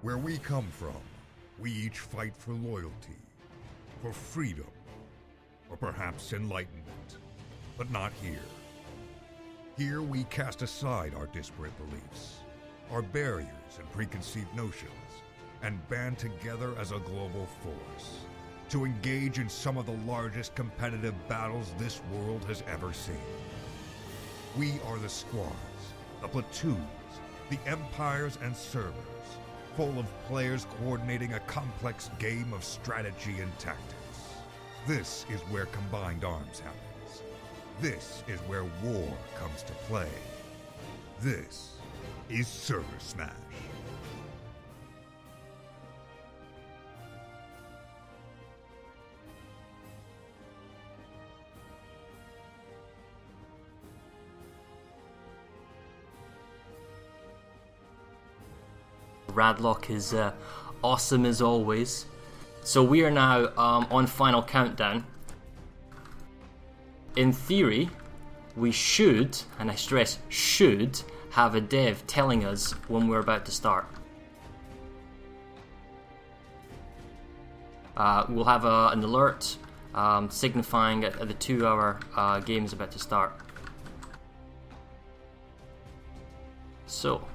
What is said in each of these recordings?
Where we come from, we each fight for loyalty, for freedom, or perhaps enlightenment. But not here. Here we cast aside our disparate beliefs, our barriers and preconceived notions, and band together as a global force to engage in some of the largest competitive battles this world has ever seen. We are the squads, the platoons, the empires and servers, full of players coordinating a complex game of strategy and tactics. This is where combined arms happens. This is where war comes to play. This is ServerSmash. Radlock is awesome as always. So we are now on final countdown. In theory, we should, and I stress should, have a dev telling us when we're about to start. We'll have an alert signifying that the 2-hour game is about to start. So,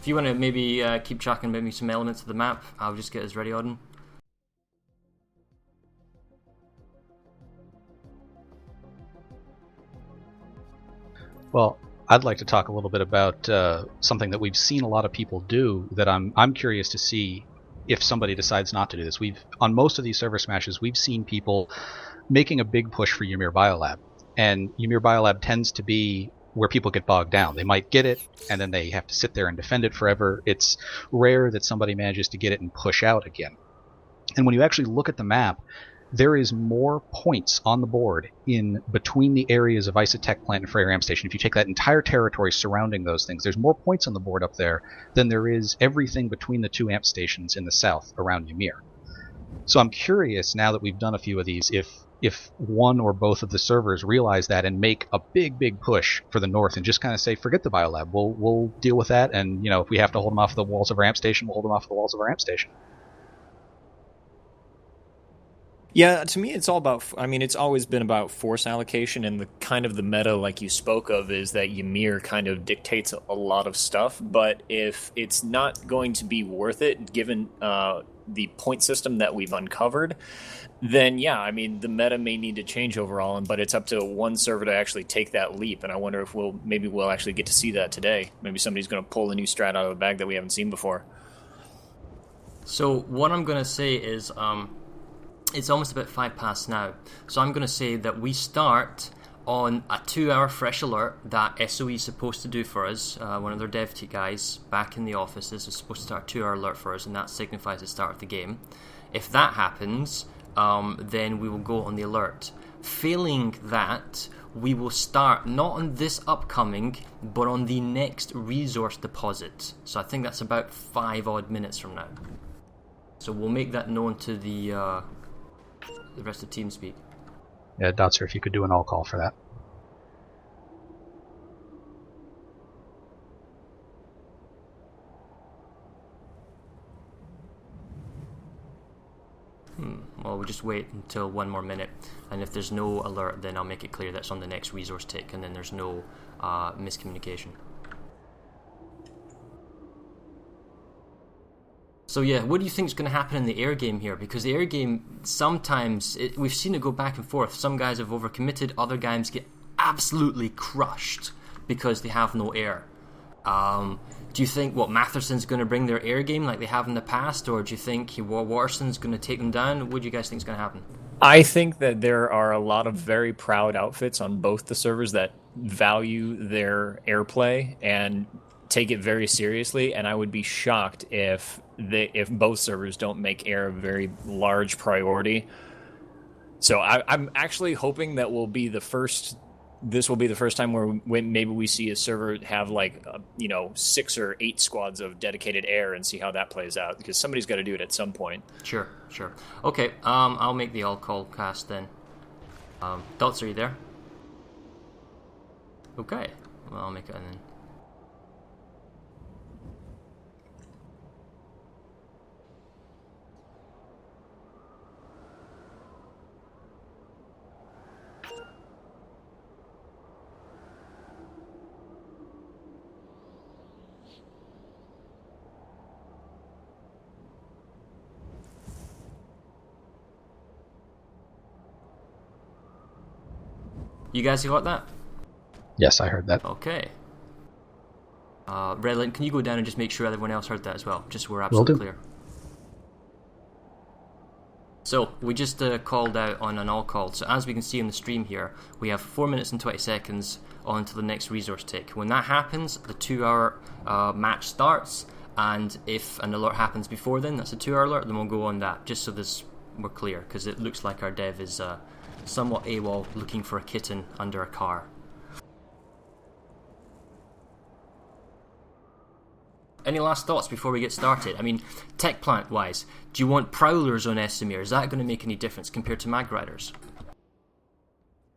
if you want to maybe keep tracking maybe some elements of the map, I'll just get us ready, Auden. Well, I'd like to talk a little bit about something that we've seen a lot of people do that I'm curious to see if somebody decides not to do this. On most of these server smashes, we've seen people making a big push for Ymir Biolab. And Ymir Biolab tends to be where people get bogged down. They might get it, and then they have to sit there and defend it forever. It's rare that somebody manages to get it and push out again. And when you actually look at the map, there is more points on the board in between the areas of Isotech Plant and Freyr Amp Station. If you take that entire territory surrounding those things, there's more points on the board up there than there is everything between the 2 amp stations in the south around Ymir. So I'm curious, now that we've done a few of these, if one or both of the servers realize that and make a big push for the north and just kind of say, forget the Biolab, we'll deal with that, and if we have to hold them off the walls of our amp station, we'll hold them off the walls of our amp station. Yeah, to me, it's all about. I mean, it's always been about force allocation, and the kind of the meta, like you spoke of, is that Ymir kind of dictates a lot of stuff. But if it's not going to be worth it, given the point system that we've uncovered, then yeah, I mean, the meta may need to change overall. But it's up to one server to actually take that leap, and I wonder if we'll actually get to see that today. Maybe somebody's going to pull a new strat out of the bag that we haven't seen before. So what I'm going to say is. It's almost about 5 past now, so I'm going to say that we start on a 2-hour fresh alert that SOE is supposed to do for us. One of their dev guys back in the offices is supposed to start a 2-hour alert for us, and that signifies the start of the game. If that happens, then we will go on the alert. Failing that, we will start not on this upcoming, but on the next resource deposit. So I think that's about 5 odd minutes from now. So we'll make that known to the rest of TeamSpeak. Yeah, Dotzer, if you could do an all call for that. Well, we'll just wait until 1 more minute, and if there's no alert, then I'll make it clear that's on the next resource tick, and then there's no miscommunication. So yeah, what do you think is going to happen in the air game here? Because the air game, sometimes, we've seen it go back and forth. Some guys have overcommitted, other guys get absolutely crushed because they have no air. Do you think, Matherson's going to bring their air game like they have in the past, or do you think Waterson's going to take them down? What do you guys think is going to happen? I think that there are a lot of very proud outfits on both the servers that value their airplay and take it very seriously, and I would be shocked if both servers don't make air a very large priority. So I'm actually hoping that this will be the first time where maybe we see a server have 6 or 8 squads of dedicated air and see how that plays out, because somebody's got to do it at some point. Sure. Okay, I'll make the all call cast then. Dots, are you there? Okay, well, I'll make it and then. You guys got that? Yes, I heard that. Okay. Redland, can you go down and just make sure everyone else heard that as well? Just so we're absolutely clear. So, we just called out on an all call. So as we can see on the stream here, we have 4 minutes and 20 seconds on to the next resource tick. When that happens, the 2-hour match starts, and if an alert happens before then, that's a 2-hour alert, then we'll go on that, just so we're clear, because it looks like our dev is somewhat AWOL looking for a kitten under a car. Any last thoughts before we get started? I mean, tech plant wise, do you want prowlers on Esamir? Is that going to make any difference compared to mag riders?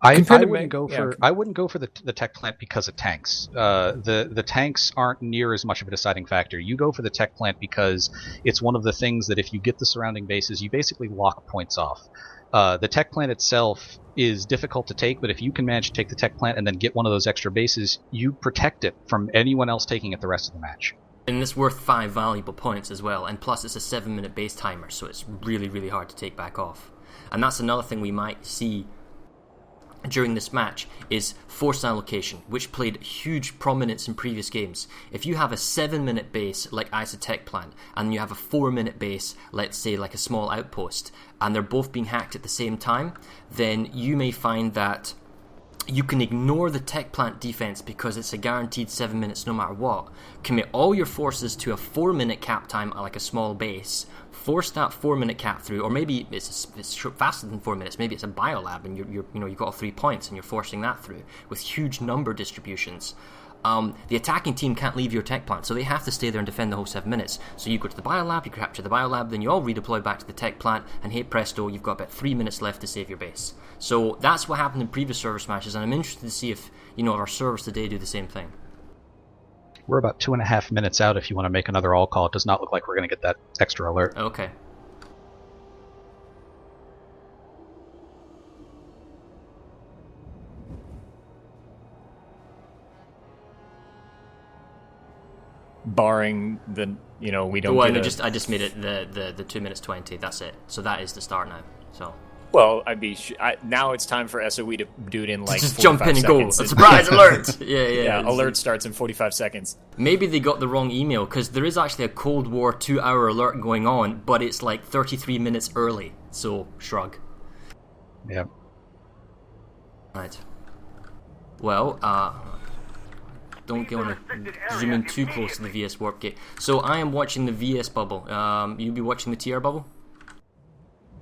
I wouldn't go for the tech plant because of tanks. The tanks aren't near as much of a deciding factor. You go for the tech plant because it's one of the things that if you get the surrounding bases, you basically lock points off. The tech plant itself is difficult to take, but if you can manage to take the tech plant and then get one of those extra bases, you protect it from anyone else taking it the rest of the match. And it's worth 5 valuable points as well, and plus it's a 7-minute base timer, so it's really, really hard to take back off. And that's another thing we might see during this match is force allocation, which played huge prominence in previous games. If you have a 7-minute base like Isotech Plant, and you have a 4-minute base, let's say like a small outpost, and they're both being hacked at the same time, then you may find that you can ignore the tech plant defense because it's a guaranteed 7 minutes no matter what. Commit all your forces to a 4-minute cap time like a small base, force that 4-minute cap through, or maybe it's faster than 4 minutes. Maybe it's a biolab and you've got all 3 points and you're forcing that through with huge number distributions. The attacking team can't leave your tech plant, so they have to stay there and defend the whole 7 minutes. So you go to the biolab, you capture the biolab, then you all redeploy back to the tech plant, and hey presto, you've got about 3 minutes left to save your base. So that's what happened in previous server smashes, and I'm interested to see if our servers today do the same thing. We're about 2.5 minutes out if you want to make another all call. It does not look like we're going to get that extra alert. Okay. Barring the, we don't. Well, I just made it the 2 minutes 20. That's it. So that is the start now. So. Well, now it's time for SOE to do it in like just jump in and seconds. go. A surprise alert! Yeah. Alert starts in 45 seconds. Maybe they got the wrong email because there is actually a Cold War 2-hour alert going on, but it's like 33 minutes early. So shrug. Yeah. Right. Well, don't go on zoom in too close to the VS warp gate. So I am watching the VS bubble. You be watching the TR bubble?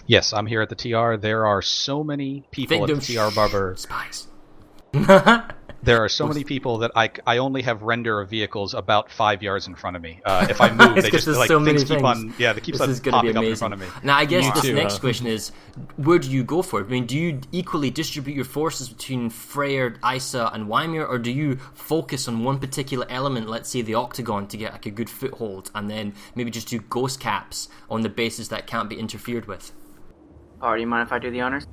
Yes, I'm here at the TR. There are so many people at the TR bubble. Spies. There are so many people that I only have render of vehicles about 5 yards in front of me. If I move, they just like so things keep on. Yeah, they keep on popping up in front of me. Now, I guess next question is, where do you go for it? I mean, do you equally distribute your forces between Freyr, Isa, and Wymir, or do you focus on one particular element, let's say the Octagon, to get like a good foothold, and then maybe just do ghost caps on the bases that can't be interfered with? Oh, do you mind if I do the honors?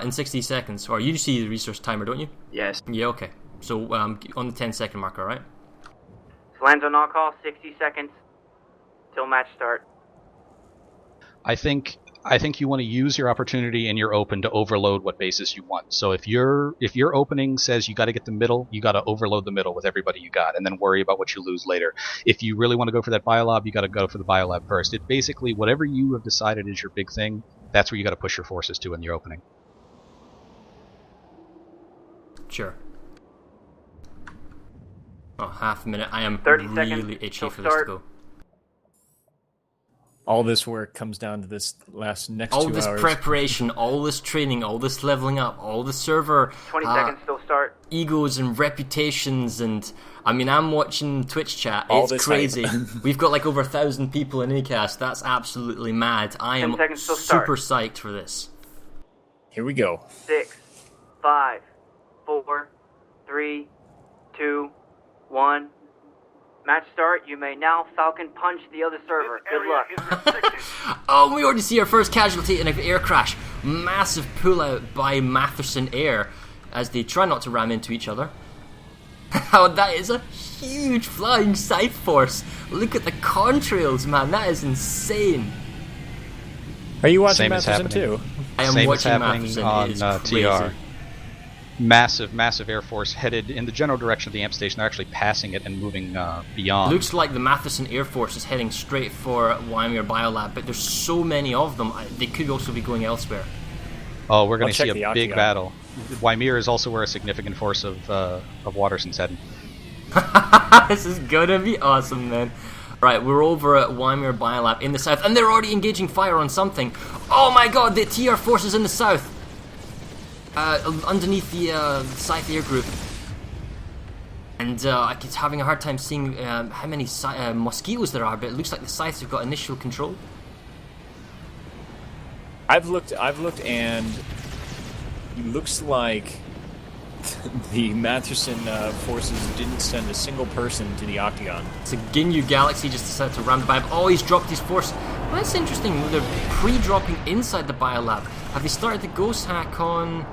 In 60 seconds. Or you see the resource timer, don't you? Yes. Yeah, okay. So on the 10-second marker, right? Lands on all call, 60 seconds till match start. I think you want to use your opportunity in your open to overload what bases you want. So if your opening says you got to get the middle, you got to overload the middle with everybody you got, and then worry about what you lose later. If you really want to go for that biolab, you got to go for the biolab first. It basically, whatever you have decided is your big thing, that's where you got to push your forces to in your opening. Sure. Oh, half a minute. I am 30 really seconds itchy for this to go. All this work comes down to this next 2 hours. All this preparation, all this training, all this leveling up, all the server 20 seconds till start. Egos and reputations, and I mean, I'm watching Twitch chat. It's crazy. We've got like over 1,000 people in Acast. That's absolutely mad. I am super psyched for this. Here we go. 6, 5, 4, 3, 2, 1. Match start. You may now Falcon punch the other server. Good luck. Oh, we already see our first casualty in an air crash. Massive pullout by Mattherson Air as they try not to ram into each other. Oh, that is a huge flying scythe force. Look at the contrails, man. That is insane. Are you watching Mattherson too? I am watching Mattherson. on it is crazy. TR. massive Air Force headed in the general direction of the amp station. They're actually passing it and moving beyond. Looks like the Mattherson Air Force is heading straight for Waimir Biolab, but there's so many of them, they could also be going elsewhere. Oh, we're going to I'll see check a the big Octagon. battle. Waimir is also where a significant force of Waterson's heading. This is gonna be awesome, man. Right, we're over at Waimir Biolab in the south, and they're already engaging fire on something. Oh my god, the TR forces in the south! Underneath the Scythe air group. And I'm having a hard time seeing how many mosquitoes there are, but it looks like the Scythes have got initial control. I've looked, and it looks like the Mattherson forces didn't send a single person to the Octagon. So Ginyu Galaxy just decided to ram the Biolab. Oh, he's dropped his force. Well, that's interesting. They're pre-dropping inside the Biolab. Have they started the ghost hack on...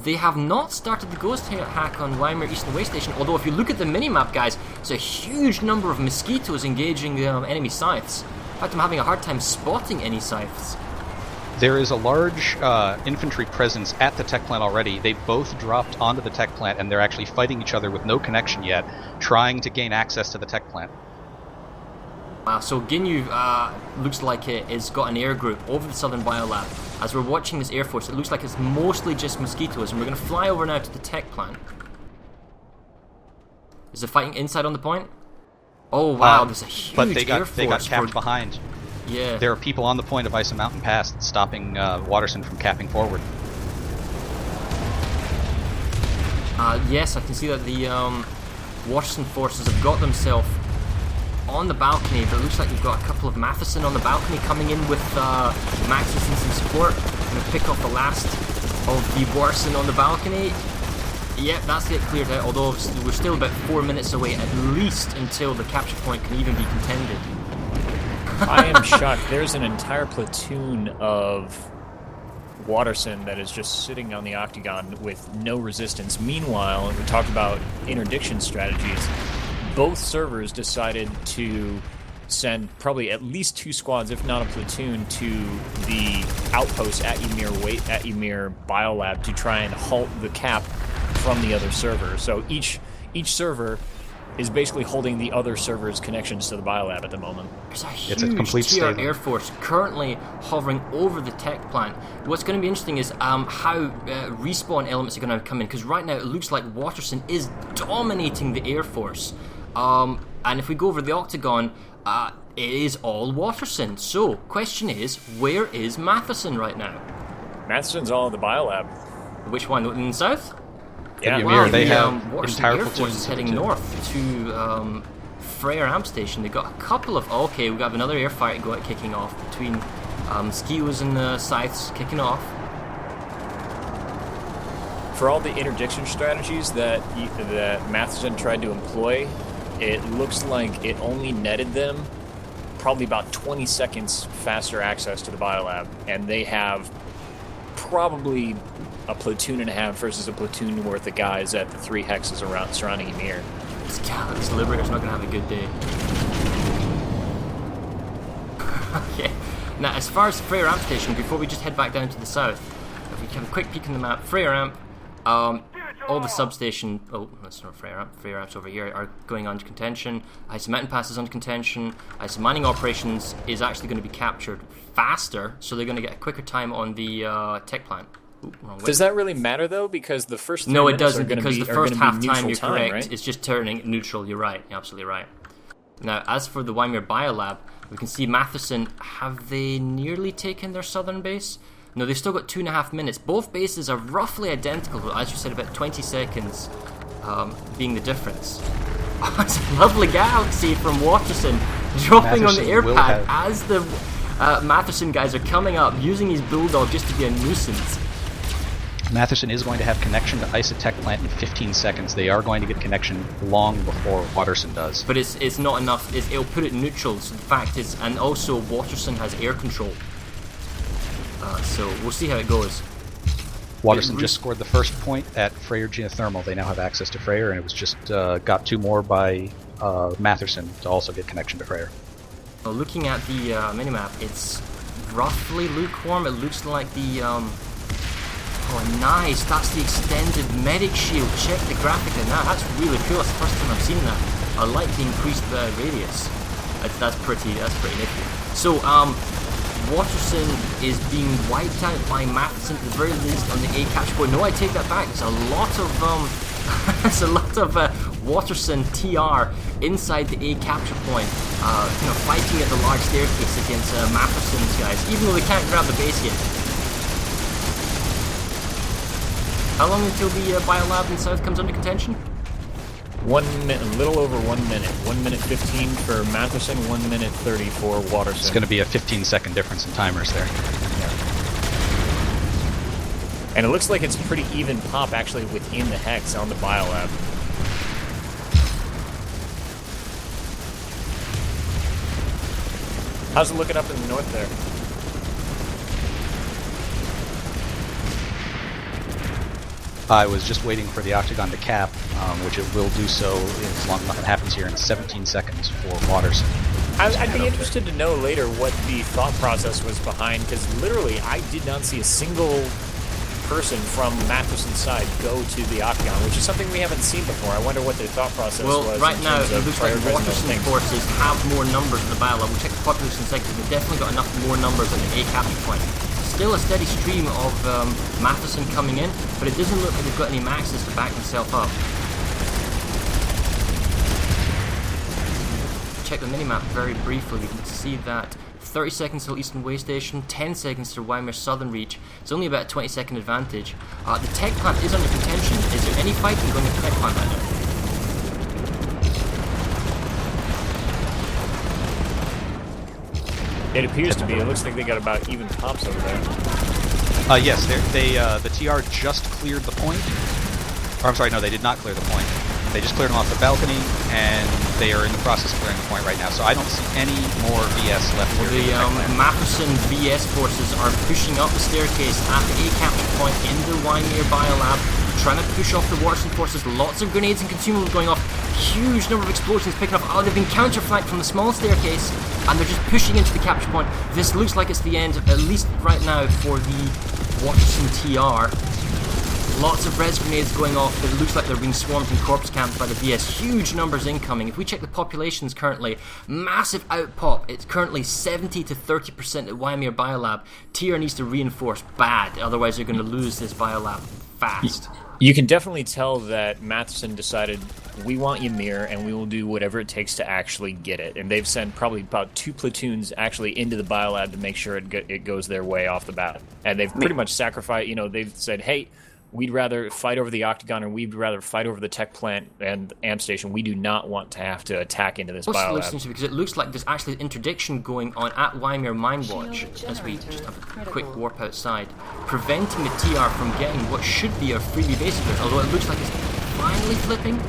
They have not started the ghost hack on Waimir East and West Station, although if you look at the minimap, guys, there's a huge number of mosquitoes engaging enemy scythes. In fact, I'm having a hard time spotting any scythes. There is a large infantry presence at the tech plant already. They both dropped onto the tech plant, and they're actually fighting each other with no connection yet, trying to gain access to the tech plant. So Ginyu looks like it has got an air group over the southern biolab. As we're watching this air force, it looks like it's mostly just mosquitoes, and we're going to fly over now to the tech plant. Is it fighting inside on the point? Oh wow, there's a huge but air force. they got capped behind. Yeah. There are people on the point of Isa Mountain Pass stopping Waterson from capping forward. Yes, I can see that the Waterson forces have got themselves on the balcony, but it looks like we've got a couple of Mattherson on the balcony coming in with Maxis and some support. I'm going to pick off the last of the Waterson on the balcony. Yep, that's it cleared out, although we're still about 4 minutes away at least until the capture point can even be contended. I am shocked. There's an entire platoon of Waterson that is just sitting on the Octagon with no resistance. Meanwhile, we talked about interdiction strategies. Both servers decided to send probably at least 2 squads, if not a platoon, to the outpost at Esamir Biolab to try and halt the cap from the other server. So each server is basically holding the other server's connections to the Biolab at the moment. There's a It's a huge complete TR statement. Air Force currently hovering over the tech plant. What's going to be interesting is how respawn elements are going to come in, because right now it looks like Waterson is dominating the Air Force. And if we go over the Octagon, it is all Waterson. So, question is, where is Mattherson right now? Matherson's all in the Biolab. Which one? In the south? Yeah, Esamir, they the have Waterson entire Air Force platoons is of heading it, too. north to Freyr Amp Station. They've got a couple of... Okay, we've got another air fight kicking off between Mosquitoes and the Scythes kicking off. For all the interdiction strategies that Matheson tried to employ, it looks like it only netted them probably about 20 seconds faster access to the Biolab, and they have probably a platoon and a half versus a platoon worth of guys at the 3 hexes around surrounding Esamir. This Liberator's not going to have a good day. Okay, now as far as Freyr Amp Station, before we just head back down to the south, if we have a quick peek on the map, Freyr Amp, all the substation... Oh, that's not Freyr Amp. Freyr Amp's over here are going under contention. Isa Mountain Pass is under contention. Isa Mining Operations is actually going to be captured faster, so they're going to get a quicker time on the tech plant. Ooh, wrong way. Does that really matter though? Because the first 3 No, it minutes are doesn't, gonna because be, the are first gonna half be time, neutral you're time, correct, right? it's just turning neutral. You're right, you're absolutely right. Now, as for the Waimir Biolab, we can see Mattherson, have they nearly taken their southern base? No, they've still got 2.5 minutes. Both bases are roughly identical, as you said, about 20 seconds being the difference. Oh, it's a lovely galaxy from Waterson dropping on the Mattherson air will pad have- as the Mattherson guys are coming up, using his bulldog just to be a nuisance. Mattherson is going to have connection to Isa Tech Plant in 15 seconds. They are going to get connection long before Waterson does. But it's not enough. It'll put it neutral. So the fact is, and also Waterson has air control. So we'll see how it goes. Waterson just scored the first point at Freyr Geothermal. They now have access to Freyr, and it was just got 2 more by Mattherson to also get connection to Freyr. Well, looking at the minimap, it's roughly lukewarm. It looks like the Oh, nice. That's the extended medic shield. Check the graphic on that. That's really cool. That's the first time I've seen that. I like the increased radius. That's pretty nifty. So, Waterson is being wiped out by Mattherson at the very least on the A capture point. No, I take that back. There's a lot of there's a lot of Waterson TR inside the A capture point, fighting at the large staircase against Matherson's guys, even though they can't grab the base yet. How long until the biolab in South comes under contention? 1 minute, a little over 1 minute. 1 minute 15 for Mattherson, 1 minute 30 for Waterson. It's going to be a 15-second difference in timers there. Yeah. And it looks like it's pretty even pop actually within the hex on the biolab. How's it looking up in the north there? I was just waiting for the octagon to cap, which it will do so as long as nothing happens here in 17 seconds for Waterson. I'd be interested to know later what the thought process was behind, because literally I did not see a single person from Matherson's side go to the octagon, which is something we haven't seen before. I wonder what their thought process was. Well, right now it looks like Waterson Waterson forces have more numbers in the battle. We'll check the population sectors. They've definitely got enough more numbers on the A capture point. Still a steady stream of Mattherson coming in, but it doesn't look like they've got any maxes to back themselves up. Check the minimap very briefly. We can see that 30 seconds till Eastern Way Station, 10 seconds to Waimea Southern Reach. It's only about a 20-second advantage. The tech plant is under contention. Is there any fighting going at the tech plant right now? It appears to be. It looks like they got about even pops over there. Yes, the TR just cleared the point. Or I'm sorry, no, they did not clear the point. They just cleared them off the balcony, and they are in the process of clearing the point right now. So I don't see any more VS left here. Well, the Mattherson VS forces are pushing up the staircase at the A capture point in the Waimea biolab, trying to push off the Waterson forces. Lots of grenades and consumables going off. Huge number of explosions picking up. Oh, they've been counterflanked from the small staircase, and they're just pushing into the capture point. This looks like it's the end, at least right now, for the Waterson TR. Lots of res grenades going off, but it looks like they're being swarmed and corpse camped by the VS. Huge numbers incoming. If we check the populations currently, massive outpop. It's currently 70 to 30% at Waimea Biolab. TR needs to reinforce bad, otherwise they're going to lose this biolab fast. You can definitely tell that Mattherson decided, we want Esamir, and we will do whatever it takes to actually get it. And they've sent probably about 2 platoons actually into the biolab to make sure it goes their way off the bat. And they've pretty much sacrificed, they've said, hey, we'd rather fight over the octagon, or we'd rather fight over the tech plant and amp station. We do not want to have to attack into this biolab. Because it looks like there's actually an interdiction going on at Waimea Mine Watch, as we just have a quick warp outside, preventing the TR from getting what should be a freebie base clear, although it looks like it's finally flipping.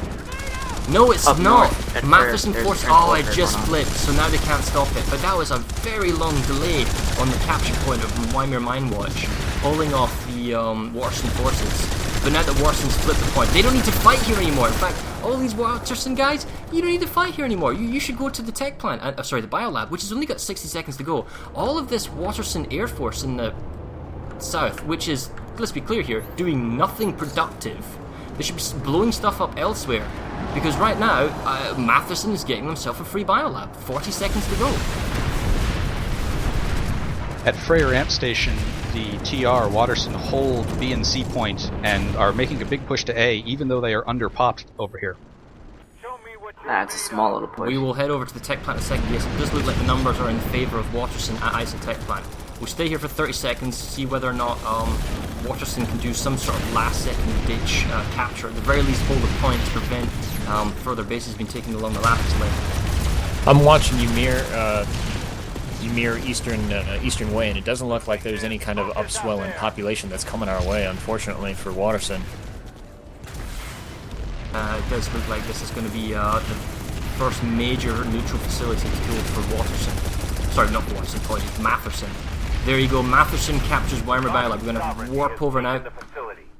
No, it's not. Mattherson forced. Oh, it just flipped, so now they can't stop it. But that was a very long delay on the capture point of Waimea Mine Watch, pulling off the Waterson forces. But now that Waterson's flipped the point, they don't need to fight here anymore. In fact, all these Waterson guys, you don't need to fight here anymore. You should go to the tech plant, the biolab, which has only got 60 seconds to go. All of this Waterson Air Force in the south, which is, let's be clear here, doing nothing productive. They should be blowing stuff up elsewhere. Because right now, Mattherson is getting himself a free biolab. 40 seconds to go. At Freyr Amp Station, the TR, Waterson, hold B and C point and are making a big push to A, even though they are under-popped over here. It's a small little push. We will head over to the tech plant in a second. Yes, it does look like the numbers are in favour of Waterson at ISA tech plant. We'll stay here for 30 seconds, see whether or not Waterson can do some sort of last-second ditch capture. At the very least, hold the point to prevent further bases being taken along the Lapis lane. I'm watching Esamir Eastern Way, and it doesn't look like there's any kind of upswell in population that's coming our way, unfortunately, for Waterson. It does look like this is going to be the first major neutral facility killed for Waterson. Sorry, not Waterson, apologies, Mattherson. There you go, Mattherson captures Waimea Biolab. We're going to warp over now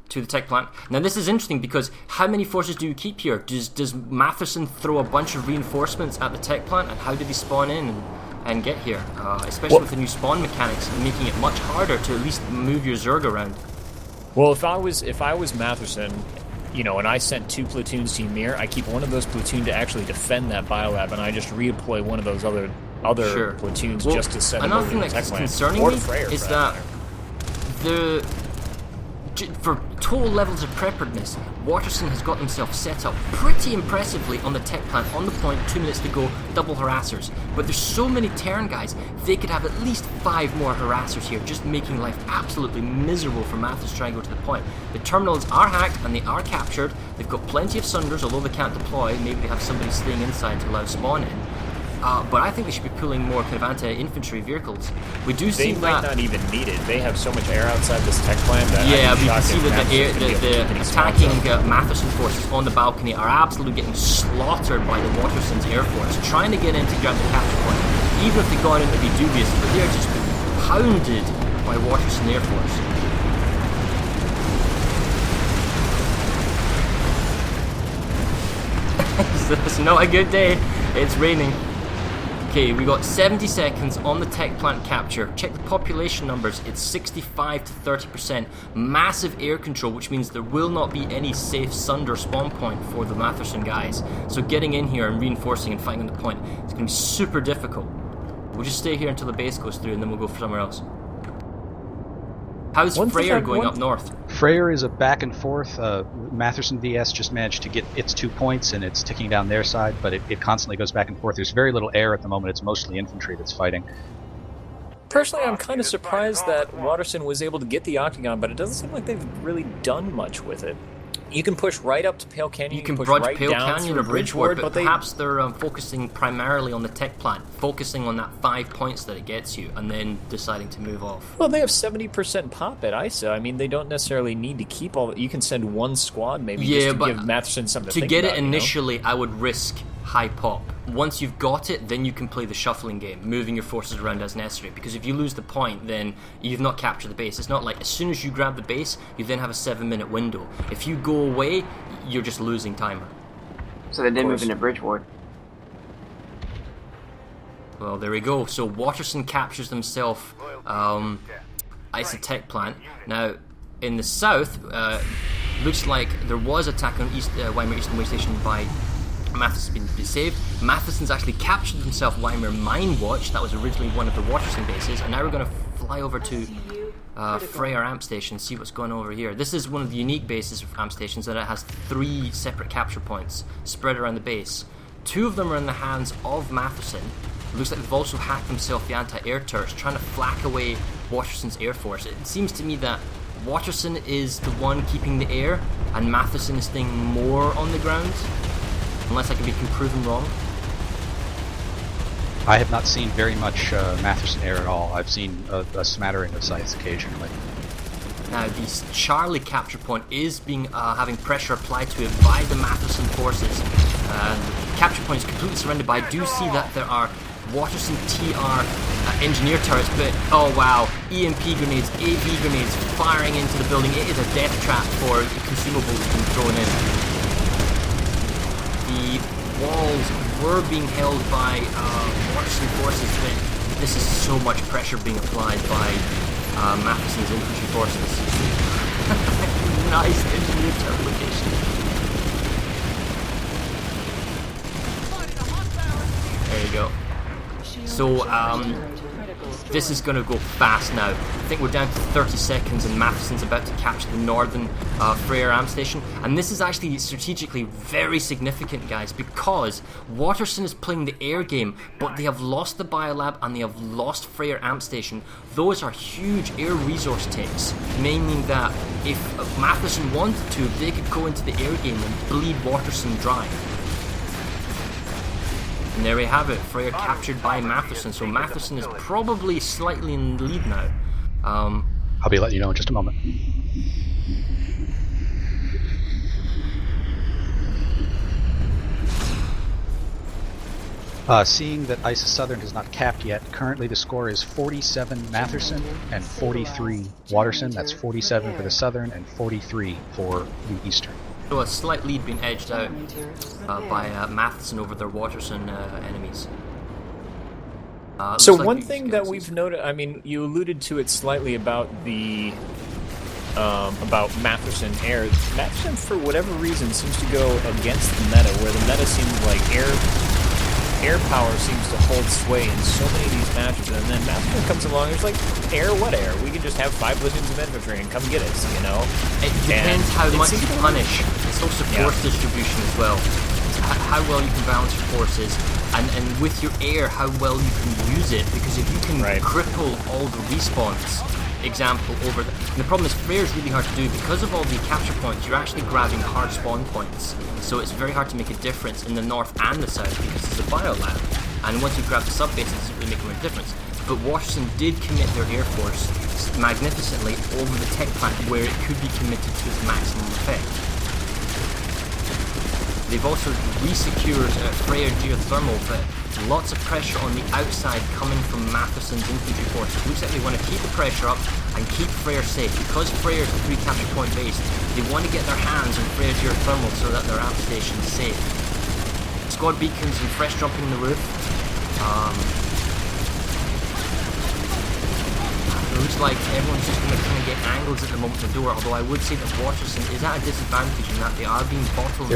to the tech plant. Now this is interesting because how many forces do you keep here? Does Mattherson throw a bunch of reinforcements at the tech plant, and how do they spawn in and get here? Especially with the new spawn mechanics, making it much harder to at least move your Zerg around. Well, if I was Mattherson, you know, and I sent 2 platoons to Ymir, I keep one of those platoon to actually defend that biolab, and I just redeploy one of those other Sure. platoons Well, just to set another them thing over the that's tech plant. concerning Or me Freyr, is for that matter. for total levels of preparedness, Waterson has got himself set up pretty impressively on the tech plant, on the point, 2 minutes to go, double harassers. But there's so many Terran guys, they could have at least 5 more harassers here, just making life absolutely miserable for Mathis to try and go to the point. The terminals are hacked and they are captured. They've got plenty of Sunders, although they can't deploy. Maybe they have somebody staying inside to allow spawn in. But I think they should be pulling more kind of anti-infantry vehicles. We do see They that. might not even need it. They have so much air outside this tech plant that Yeah, I'd be we can shocked see if that Mattherson could be able to keep the any attacking spots up. Matheson forces on the balcony are absolutely getting slaughtered by the Waterson's air force, trying to get in to grab the capture point. Even if they've gone in to be dubious, but they're just pounded by Waterson air force. So it's not a good day. It's raining. Okay, we got 70 seconds on the tech plant capture. Check the population numbers. It's 65 to 30%. Massive air control, which means there will not be any safe Sunder spawn point for the Mattherson guys. So getting in here and reinforcing and fighting on the point is going to be super difficult. We'll just stay here until the base goes through and then we'll go somewhere else. How's Freyr going up north? Freyr is a back and forth. Mattherson VS just managed to get its 2 points and it's ticking down their side, but it constantly goes back and forth. There's very little air at the moment. It's mostly infantry that's fighting. Personally, I'm kind of surprised that Waterson was able to get the Octagon, but it doesn't seem like they've really done much with it. You can push right up to Pale Canyon. You can push bridge right Pale down Canyon through or Bridgeward, but they perhaps they're focusing primarily on the tech plant, focusing on that 5 points that it gets you, and then deciding to move off. Well, they have 70% pop at ISA. I mean, they don't necessarily need to keep all. You can send one squad maybe just to give Mattherson something to think get about, it initially, I would risk high pop. Once you've got it, then you can play the shuffling game, moving your forces around as necessary. Because if you lose the point, then you've not captured the base. It's not like as soon as you grab the base, you then have a 7-minute window. If you go away, you're just losing timer. So they did move into Bridgeward. Well, there we go. So Waterson captures himself ISA tech plant. Now, in the south, looks like there was attack on Weimar Eastern Way Station by Matheson's been saved. Matheson's actually captured himself Weimar Mine Watch. That was originally one of the Waterson bases. And now we're going to fly over to Freyr Amp Station, see what's going on over here. This is one of the unique bases of Amp Stations, that it has 3 separate capture points spread around the base. 2 of them are in the hands of Matheson. It looks like they've also hacked themselves the anti-air turrets, trying to flak away Waterson's air force. It seems to me that Waterson is the one keeping the air, and Matheson is staying more on the ground. Unless I can be proven wrong. I have not seen very much Mattherson air at all. I've seen a smattering of sites occasionally. Now, the Charlie capture point is being having pressure applied to it by the Matheson forces. The capture point is completely surrounded, but I do see that there are Waterson TR engineer turrets, but oh wow, EMP grenades, AV grenades firing into the building. It is a death trap for consumables being thrown in. The walls were being held by Waterson forces, but this is so much pressure being applied by Matheson's infantry forces. Nice engineer turret location. There you go. So, this is going to go fast now. I think we're down to 30 seconds and Matheson's about to capture the northern Freyr Amp Station. And this is actually strategically very significant, guys, because Waterson is playing the air game, but they have lost the Biolab and they have lost Freyr Amp Station. Those are huge air resource takes, meaning that if Matheson wanted to, they could go into the air game and bleed Waterson dry. And there we have it, Freyr captured by Matheson. So Matheson is probably slightly in the lead now. I'll be letting you know in just a moment. Seeing that ISIS Southern is not capped yet, currently the score is 47 Mattherson and 43 Waterson. That's 47 for the Southern and 43 for the Eastern. So a slight lead being edged out by Matheson over their Waterson enemies. So like one thing that we've noted, I mean, you alluded to it slightly about the about Mattherson air. Mattherson, for whatever reason, seems to go against the meta, where the meta seems like air power seems to hold sway in so many of these matches, and then Mattherson comes along and it's like, air? What air? We can just have 5 legions of infantry and come get us, you know? It depends how much you punish. It's also force distribution as well. How well you can balance your forces, and with your air, how well you can use it, because if you can cripple all the respawns, example, over the problem is Freyr is really hard to do because of all the capture points. You're actually grabbing hard spawn points, so it's very hard to make a difference in the north and the south because it's a biolab, and once you grab the sub base, it doesn't really make a difference. But Waterson did commit their air force magnificently over the tech plant where it could be committed to its maximum effect. They've also re-secured Freyr geothermal, but lots of pressure on the outside coming from Matherson's infantry force. It looks like they want to keep the pressure up and keep Freyr safe. Because Freyr is 3 capture point based, they want to get their hands on Freyr geothermal so that their amp station is safe. Squad beacons and fresh jumping in the roof. It looks like everyone's just going to kind of get angles at the moment of the door, although I would say that Waterson is at a disadvantage in that they are being bottlenecked.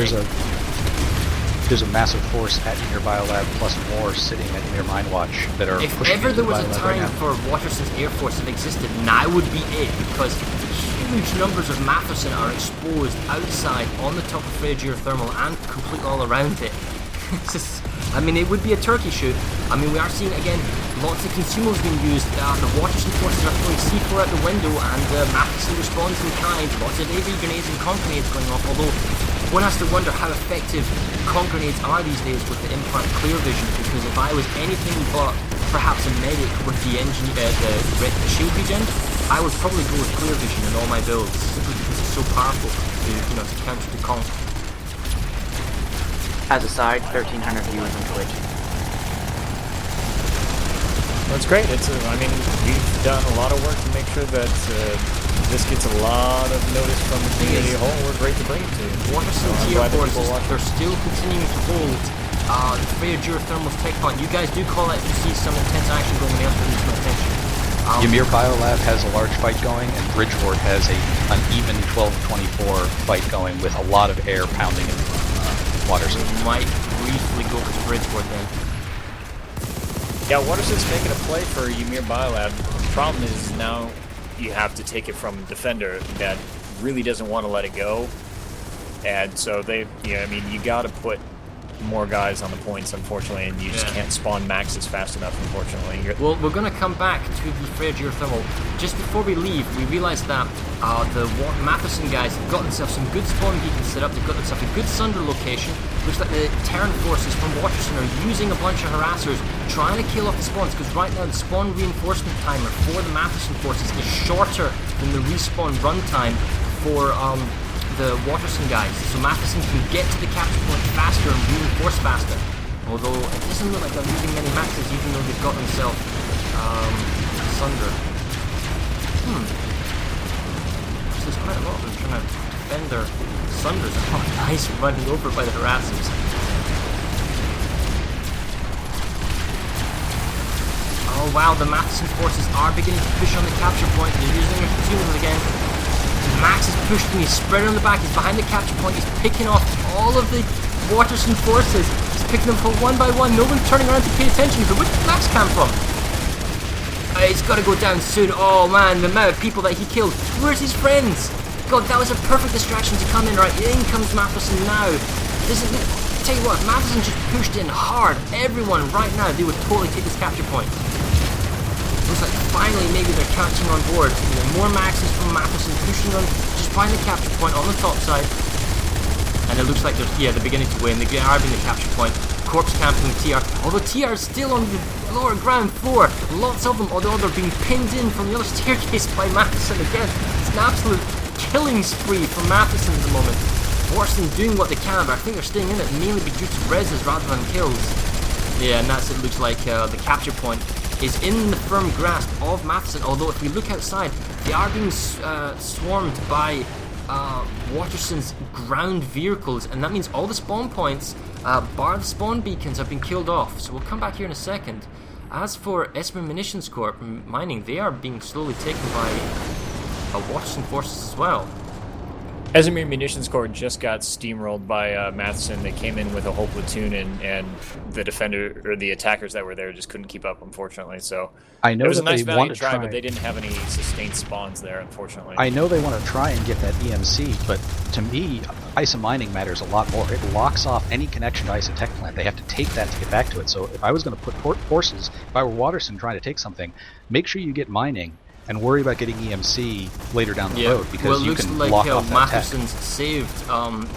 There's a massive force at Ymir Biolab plus more sitting at Ymir Minewatch that are if pushing ever there was a Biolab time for Waterson's air force that existed, now would be it, because huge numbers of Mattherson are exposed outside on the top of Freyr geothermal and completely all around it. I mean, it would be a turkey shoot. I mean, we are seeing, again, lots of consumables being used. The Waterson forces are throwing C4 out the window, and Mattherson responds in kind. Lots of AV grenades and conk grenades going off, although one has to wonder how effective conk grenades are these days with the implant clear vision, because if I was anything but perhaps a medic with the shield regen, I would probably go with clear vision in all my builds, simply because it's so powerful to counter the conk. As a side, 1,300 viewers on Twitch. That's great. I mean, we've done a lot of work to make sure that this gets a lot of notice from the community as a whole. We're great to bring it to. Waterson's air forces, they're still continuing to hold the Freyr geothermal tech point. You guys do call it if you see some intense action going on elsewhere, needs my attention. Ymir Biolab has a large fight going, and Bridgeport has an even 12-24 fight going with a lot of air pounding in Waterson. We might briefly go with Bridgeport then. Yeah, Waterson's making a play for Ymir Biolab. The problem is now you have to take it from a defender that really doesn't want to let it go. And so you got to put more guys on the points, unfortunately, and you just can't spawn maxes fast enough, unfortunately. Well, we're going to come back to the Freyr geothermal. Just before we leave, we realised that the Mattherson guys have got themselves some good spawn beacons set up. They've got themselves a good Sunder location. Looks like the Terran forces from Waterson are using a bunch of harassers, trying to kill off the spawns, because right now the spawn reinforcement timer for the Mattherson forces is shorter than the respawn runtime for the Waterson guys, so Mattherson can get to the capture point faster and reinforce faster. Although it doesn't look like they're losing many maxes, even though they've got themselves Sunder. So there's quite a lot of them trying to defend their Sunders. Oh, nice, running over by the harassers. Oh wow, the Mattherson forces are beginning to push on the capture point. They're using their consumables again. Max is pushed and he's spread on the back, he's behind the capture point, he's picking off all of the Waterson forces, he's picking them for one by one, no one's turning around to pay attention, but where did Max come from? He's got to go down soon. Oh man, the amount of people that he killed, where's his friends? God, that was a perfect distraction to come in, right? In comes Mattherson now. Tell you what, if Mattherson just pushed in hard, everyone right now, they would totally take this capture point. Looks like finally maybe they're catching on board. More maxes from Mattherson pushing on, just find the capture point on the top side. And it looks like they're beginning to win. They are being the capture point. Corpse camping TR. Although TR is still on the lower ground floor. Lots of them, although they're being pinned in from the other staircase by Mattherson again. It's an absolute killing spree from Mattherson at the moment. Waterson doing what they can, but I think they're staying in it mainly due to reses rather than kills. Yeah, and it looks like the capture point is in the firm grasp of Mattherson, although if we look outside, they are being swarmed by Waterson's ground vehicles, and that means all the spawn points, bar the spawn beacons, have been killed off. So we'll come back here in a second. As for Esamir Munitions Corp mining, they are being slowly taken by Waterson forces as well. Esamir Munitions Corps just got steamrolled by Mattherson. They came in with a whole platoon, and the defender or the attackers that were there just couldn't keep up, unfortunately. So I know it was a that nice they value want to to try, try, but they didn't have any sustained spawns there, unfortunately. I know they want to try and get that EMC, but to me, ISA mining matters a lot more. It locks off any connection to ISA tech plant. They have to take that to get back to it. So if I was going to put forces, if I were Waterson trying to take something, make sure you get mining and worry about getting EMC later down the road, because you can lock off that tech. Matherson's saved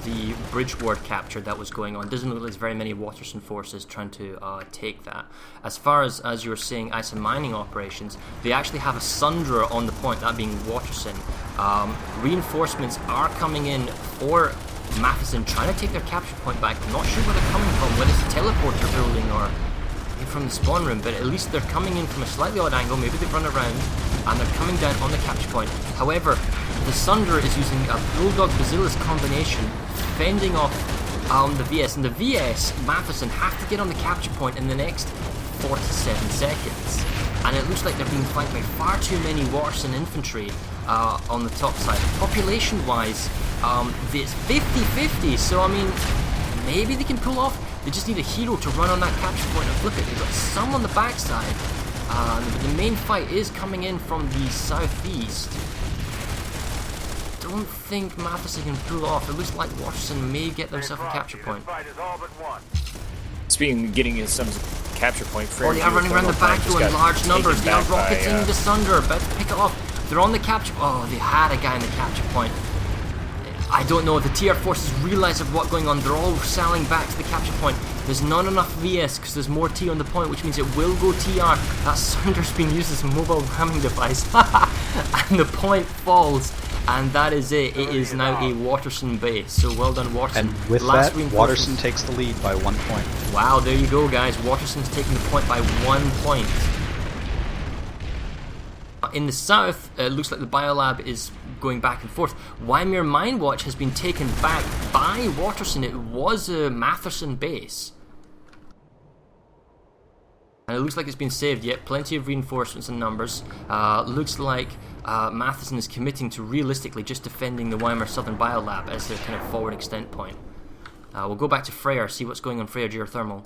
the bridge ward capture that was going on. Doesn't look like there's very many Waterson forces trying to take that. As far as you were saying, ISA mining operations, they actually have a Sundra on the point, that being Waterson. Reinforcements are coming in for Mattherson, trying to take their capture point back. I'm not sure where they're coming from, whether it's a teleporter building or from the spawn room, but at least they're coming in from a slightly odd angle. Maybe they've run around and they're coming down on the capture point. However, the Sunder is using a Bulldog Basilisk combination, fending off the VS, and the VS, Mattherson, have to get on the capture point in the next 47 seconds. And it looks like they're being flanked by far too many Waterson infantry on the top side. Population-wise, it's 50-50, so I mean, maybe they can pull off. They just need a hero to run on that capture point and flip it. They've got some on the backside, but the main fight is coming in from the southeast. Don't think Mattherson can pull off. It looks like Waterson may get themselves a capture point. Speaking of getting some capture point, they are running around the back door in large numbers. They are rocketing the Sunder, about to pick it off. They're on the capture. Oh, they had a guy in the capture point. I don't know if the TR forces realise of what's going on. They're all sailing back to the capture point. There's not enough VS because there's more T on the point, which means it will go TR. That Sunder's being used as a mobile ramming device. And the point falls. And that is it. It is now a Waterson base. So well done, Waterson. And with that, Waterson takes the lead by 1 point. Wow, there you go, guys. Waterson's taking the point by 1 point. In the south, it looks like the Biolab is going back and forth. Waimir Mine Watch has been taken back by Waterson. It was a Mattherson base. And it looks like it's been saved, yet plenty of reinforcements and numbers. Looks like Mattherson is committing to realistically just defending the Waimir Southern Biolab as their kind of forward extent point. We'll go back to Freyr, see what's going on Freyr Geothermal.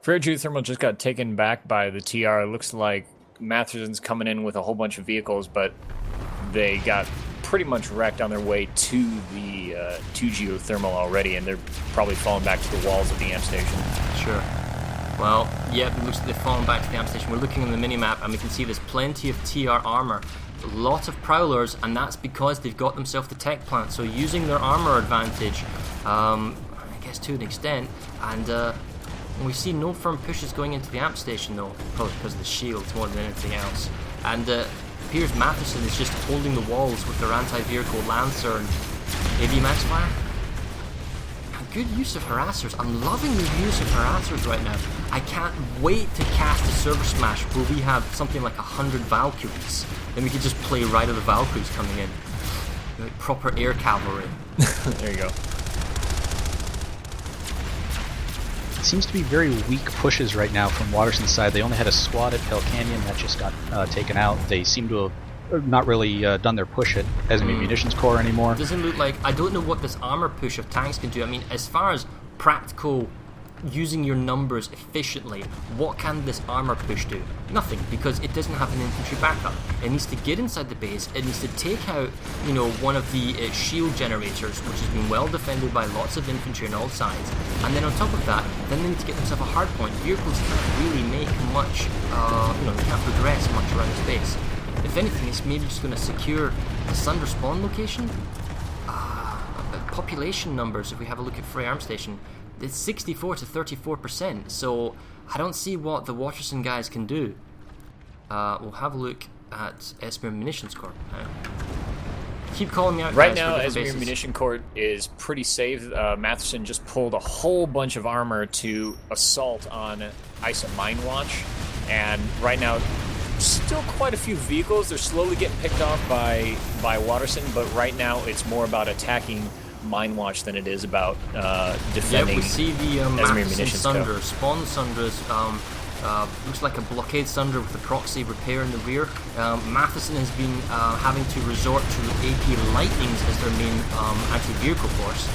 Freyr Geothermal just got taken back by the TR. It looks like Matherson's coming in with a whole bunch of vehicles, but they got pretty much wrecked on their way to the to Geothermal already, and they're probably falling back to the walls of the amp station. Sure. Well, yeah, it looks like they've fallen back to the amp station. We're looking on the minimap, and we can see there's plenty of TR armor, lots of prowlers, and that's because they've got themselves the tech plant. So using their armor advantage, I guess to an extent, and we see no firm pushes going into the amp station though, probably because of the shields more than anything else. And appears Mattherson is just holding the walls with their anti-vehicle Lancer and heavy max fire. A good use of harassers. I'm loving the use of harassers right now. I can't wait to cast a ServerSmash where we have something like 100 Valkyries. Then we could just play right of the Valkyries coming in. Like proper air cavalry. There you go. It seems to be very weak pushes right now from Waterson's side. They only had a squad at Pell Canyon that just got taken out. They seem to have not really done their push at Esamir Munitions Corps anymore. Doesn't look like... I don't know what this armor push of tanks can do. I mean, as far as practical using your numbers efficiently, what can this armor push do? Nothing, because it doesn't have an infantry backup. It needs to get inside the base, it needs to take out, you know, one of the shield generators, which has been well defended by lots of infantry on all sides, and then on top of that, then they need to get themselves a hard point. Vehicles can't really make much, they can't progress much around the base. If anything, it's maybe just going to secure the Sunder spawn location. Population numbers, if we have a look at Frey Arm Station, it's 64 to 34%, so I don't see what the Waterson guys can do. We'll have a look at Esamir Munitions Corps. Keep calling me out, right guys, now, for Esamir Munition Corps is pretty safe. Mattherson just pulled a whole bunch of armor to assault on ISA Mine Watch, and right now, still quite a few vehicles. They're slowly getting picked off by Waterson, but right now it's more about attacking Mine Watch than it is about defending. Yeah, we see the Mattherson Sunder, spawn Sunders. Looks like a blockade Sunder with a proxy repair in the rear. Mattherson has been having to resort to AP Lightnings as their main anti-vehicle force.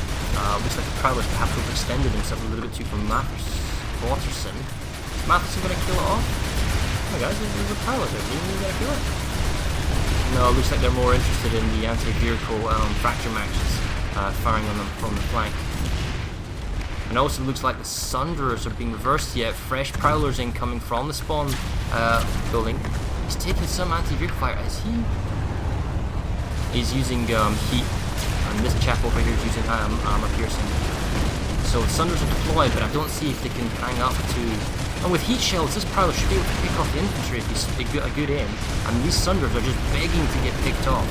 Looks like the Prowler's perhaps overextended himself a little bit too from Waterson. Is Mattherson going to kill it off? Oh my guys, there's a Prowler there. Are you going to kill it? No, it looks like they're more interested in the anti-vehicle fracture matches, firing on them from the flank. And also looks like the Sunderers are being reversed yet. Fresh Prowlers incoming from the spawn building. He's taking some anti-vehicle fire. Is he? He's using heat. And this chap over here is using armor piercing. So the Sunderers are deployed, but I don't see if they can hang up to... And with heat shells, this Prowler should be able to pick off the infantry if he's a good aim. And these Sunderers are just begging to get picked off.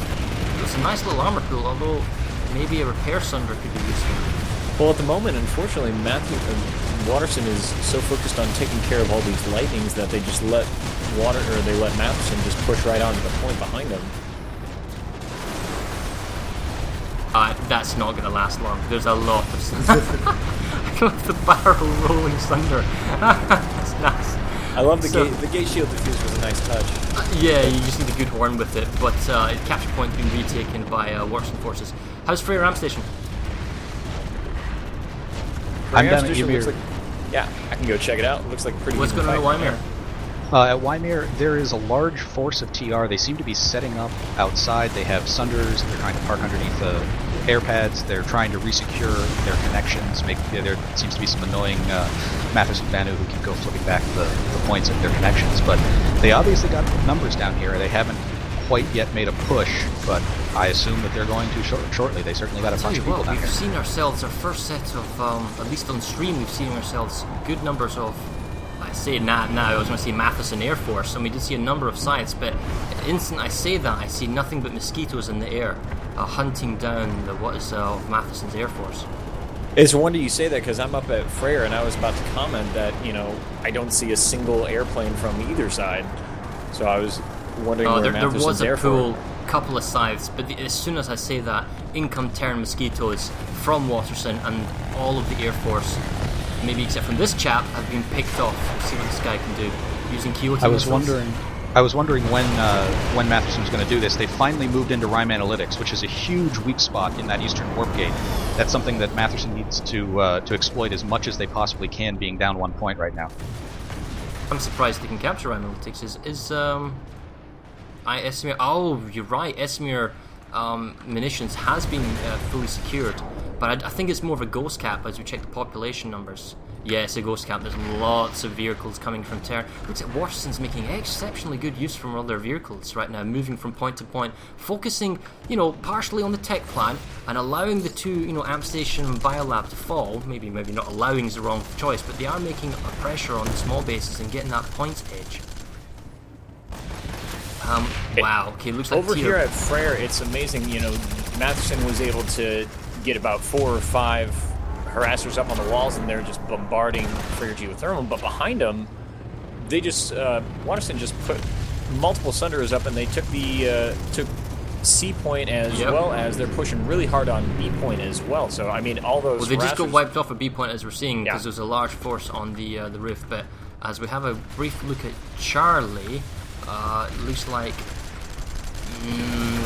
It's a nice little armor pool, although maybe a repair Sunderer could be useful. Well, at the moment, unfortunately, Waterson is so focused on taking care of all these lightnings that they just let Mattherson just push right onto the point behind him. That's not going to last long. There's a lot of Sunder. I love the barrel rolling Sunder. That's nice. I love the gate shield defuse was a nice touch. Yeah, you just need a good horn with it, but capture point being retaken by Waterson forces. How's Freyr Ramp Station? I'm down at Esamir. Like, yeah, I can go check it out. It looks like a pretty. What's going on at Esamir? At Esamir, there is a large force of TR. They seem to be setting up outside. They have Sunders. They're trying to park underneath the air pads. They're trying to resecure their connections. There seems to be some annoying Mattherson Banu who can go flipping back the points of their connections. But they obviously got numbers down here. They haven't quite yet made a push, but I assume that they're going to shortly. They certainly got a bunch of people down here. We've seen ourselves, our first set of, at least on stream, we've seen ourselves good numbers of, I say now, I was going to say Mattherson Air Force, and we did see a number of sites, but the instant I say that, I see nothing but mosquitoes in the air, hunting down what is Matherson's Air Force. It's a wonder you say that, because I'm up at Freyr, and I was about to comment that, I don't see a single airplane from either side, so I was wondering where Matherson's there was a Air pool, Force... couple of scythes, but as soon as I say that, in come Terran mosquitoes from Waterson, and all of the Air Force, maybe except from this chap, have been picked off. We'll see what this guy can do using Kyoto. I was wondering when Mattherson was going to do this. They finally moved into Rime Analytics, which is a huge weak spot in that eastern warp gate. That's something that Mattherson needs to exploit as much as they possibly can, being down 1 point right now. I'm surprised they can capture Rime Analytics. Esamir. Oh, you're right. Esamir munitions has been fully secured, but I think it's more of a ghost cap as we check the population numbers. Yeah, it's a ghost cap. There's lots of vehicles coming from Terra. Looks like Waterson's making exceptionally good use from other vehicles right now, moving from point to point, focusing, partially on the tech plant and allowing the two, Amp Station and Biolab to fall. Maybe not allowing is the wrong choice, but they are making a pressure on the small bases and getting that points edge. Wow. Okay, looks like over here at Freyr, it's amazing. Mattherson was able to get about 4 or 5 harassers up on the walls, and they're just bombarding Freyr geothermal. But behind them, they just Waterson just put multiple Sunderers up, and they took took C point as well as they're pushing really hard on B point as well. So I mean, all those. Well, they just got wiped off at B point as we're seeing because there's a large force on the roof. But as we have a brief look at Charlie. Looks like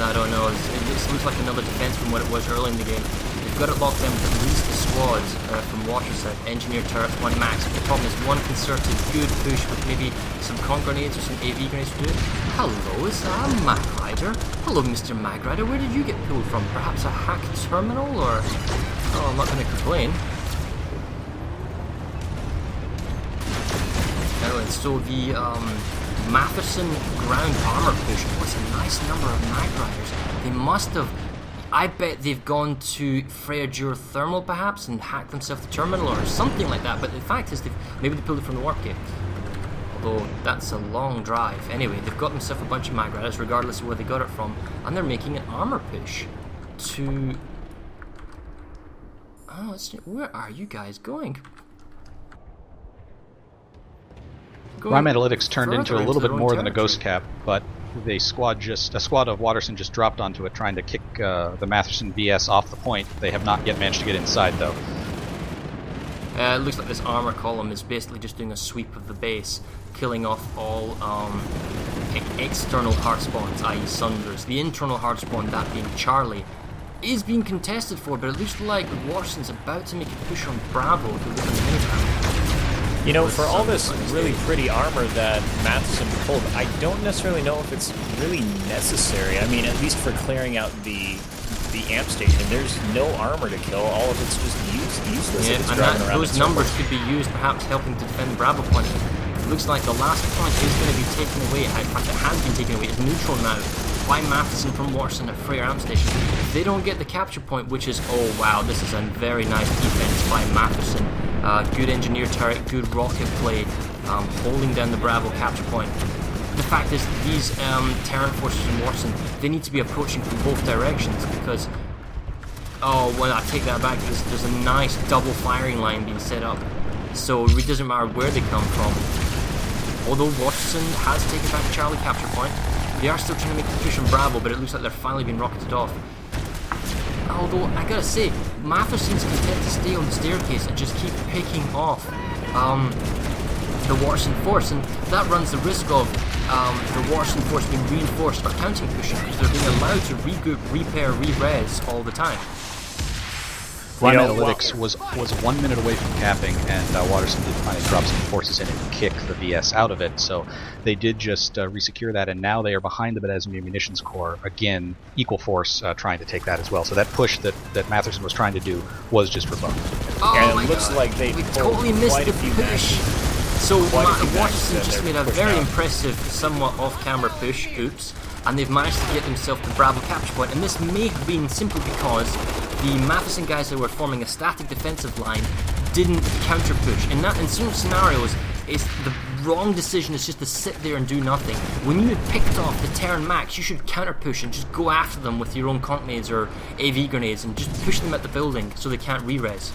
I don't know. It looks like another defense from what it was early in the game. They've got it locked down with at least a squad from Waterson, engineer turrets, 1 max. But the problem is one concerted good push with maybe some con grenades or some AV grenades to do it. Hello, is that a Mag Rider? Hello, Mr. Mag Rider. Where did you get pulled from? Perhaps a hacked terminal, or? Oh, I'm not going to complain. Oh, and so the Mattherson ground armor push was a nice number of Mag Riders. They must have, I bet they've gone to Freyr geothermal perhaps and hacked themselves the terminal or something like that, but the fact is maybe they pulled it from the warp gate. Although that's a long drive. Anyway, they've got themselves a bunch of Mag Riders regardless of where they got it from, and they're making an armor push to... Oh, where are you guys going? Rime Analytics turned into a little bit more than a ghost cap, but a squad of Waterson just dropped onto it, trying to kick the Mattherson VS off the point. They have not yet managed to get inside, though. It looks like this armor column is basically just doing a sweep of the base, killing off all external hard spawns, i.e. Sunders. The internal hard spawn, that being Charlie, is being contested for, but it looks like Waterson's about to make a push on Bravo to win the minimap. You know, for all this really pretty armor that Mattherson pulled, I don't necessarily know if it's really necessary. I mean, at least for clearing out the amp station, there's no armor to kill. All of it's just useless. Yeah, If it's and driving around those in numbers circles. could be used, perhaps helping to defend the Bravo point. It looks like the last point is going to be taken away. In fact, it has been taken away. It's neutral now by Mattherson from Waterson at Freya amp station. If they don't get the capture point, which is, oh wow, this is a very nice defense by Mattherson. Good engineer turret, good rocket play, holding down the Bravo capture point. The fact is, these Terran forces from Waterson, they need to be approaching from both directions because, oh, well, I take that back, there's a nice double firing line being set up, so it doesn't matter where they come from. Although Waterson has taken back Charlie capture point, they are still trying to make a push on Bravo, but it looks like they're finally being rocketed off. Although, I gotta say, Matherson's content to stay on the staircase and just keep picking off the Waterson force, and that runs the risk of the Waterson force being reinforced or counting pushing because they're being allowed to regroup, repair, re-res all the time. Prime Analytics was 1 minute away from capping, and Waterson did finally drop some forces in and kick the VS out of it, so they did just resecure that, and now they are behind the Esamir Munitions Corps, again, equal force trying to take that as well. So that push that Mattherson was trying to do was just rebuffed. Oh And my it looks God. like they we pulled totally missed quite the a few push. matches. So Quite a few matches Waterson that just they're made a pushing very out. impressive, somewhat off-camera push, oops, and they've managed to get themselves to Bravo capture point, and this may have been simply because the Matheson guys that were forming a static defensive line didn't counter push. In certain scenarios, it's the wrong decision is just to sit there and do nothing. When you had picked off the Terran Max, you should counter push and just go after them with your own conk nades or AV grenades and just push them at the building so they can't re-res.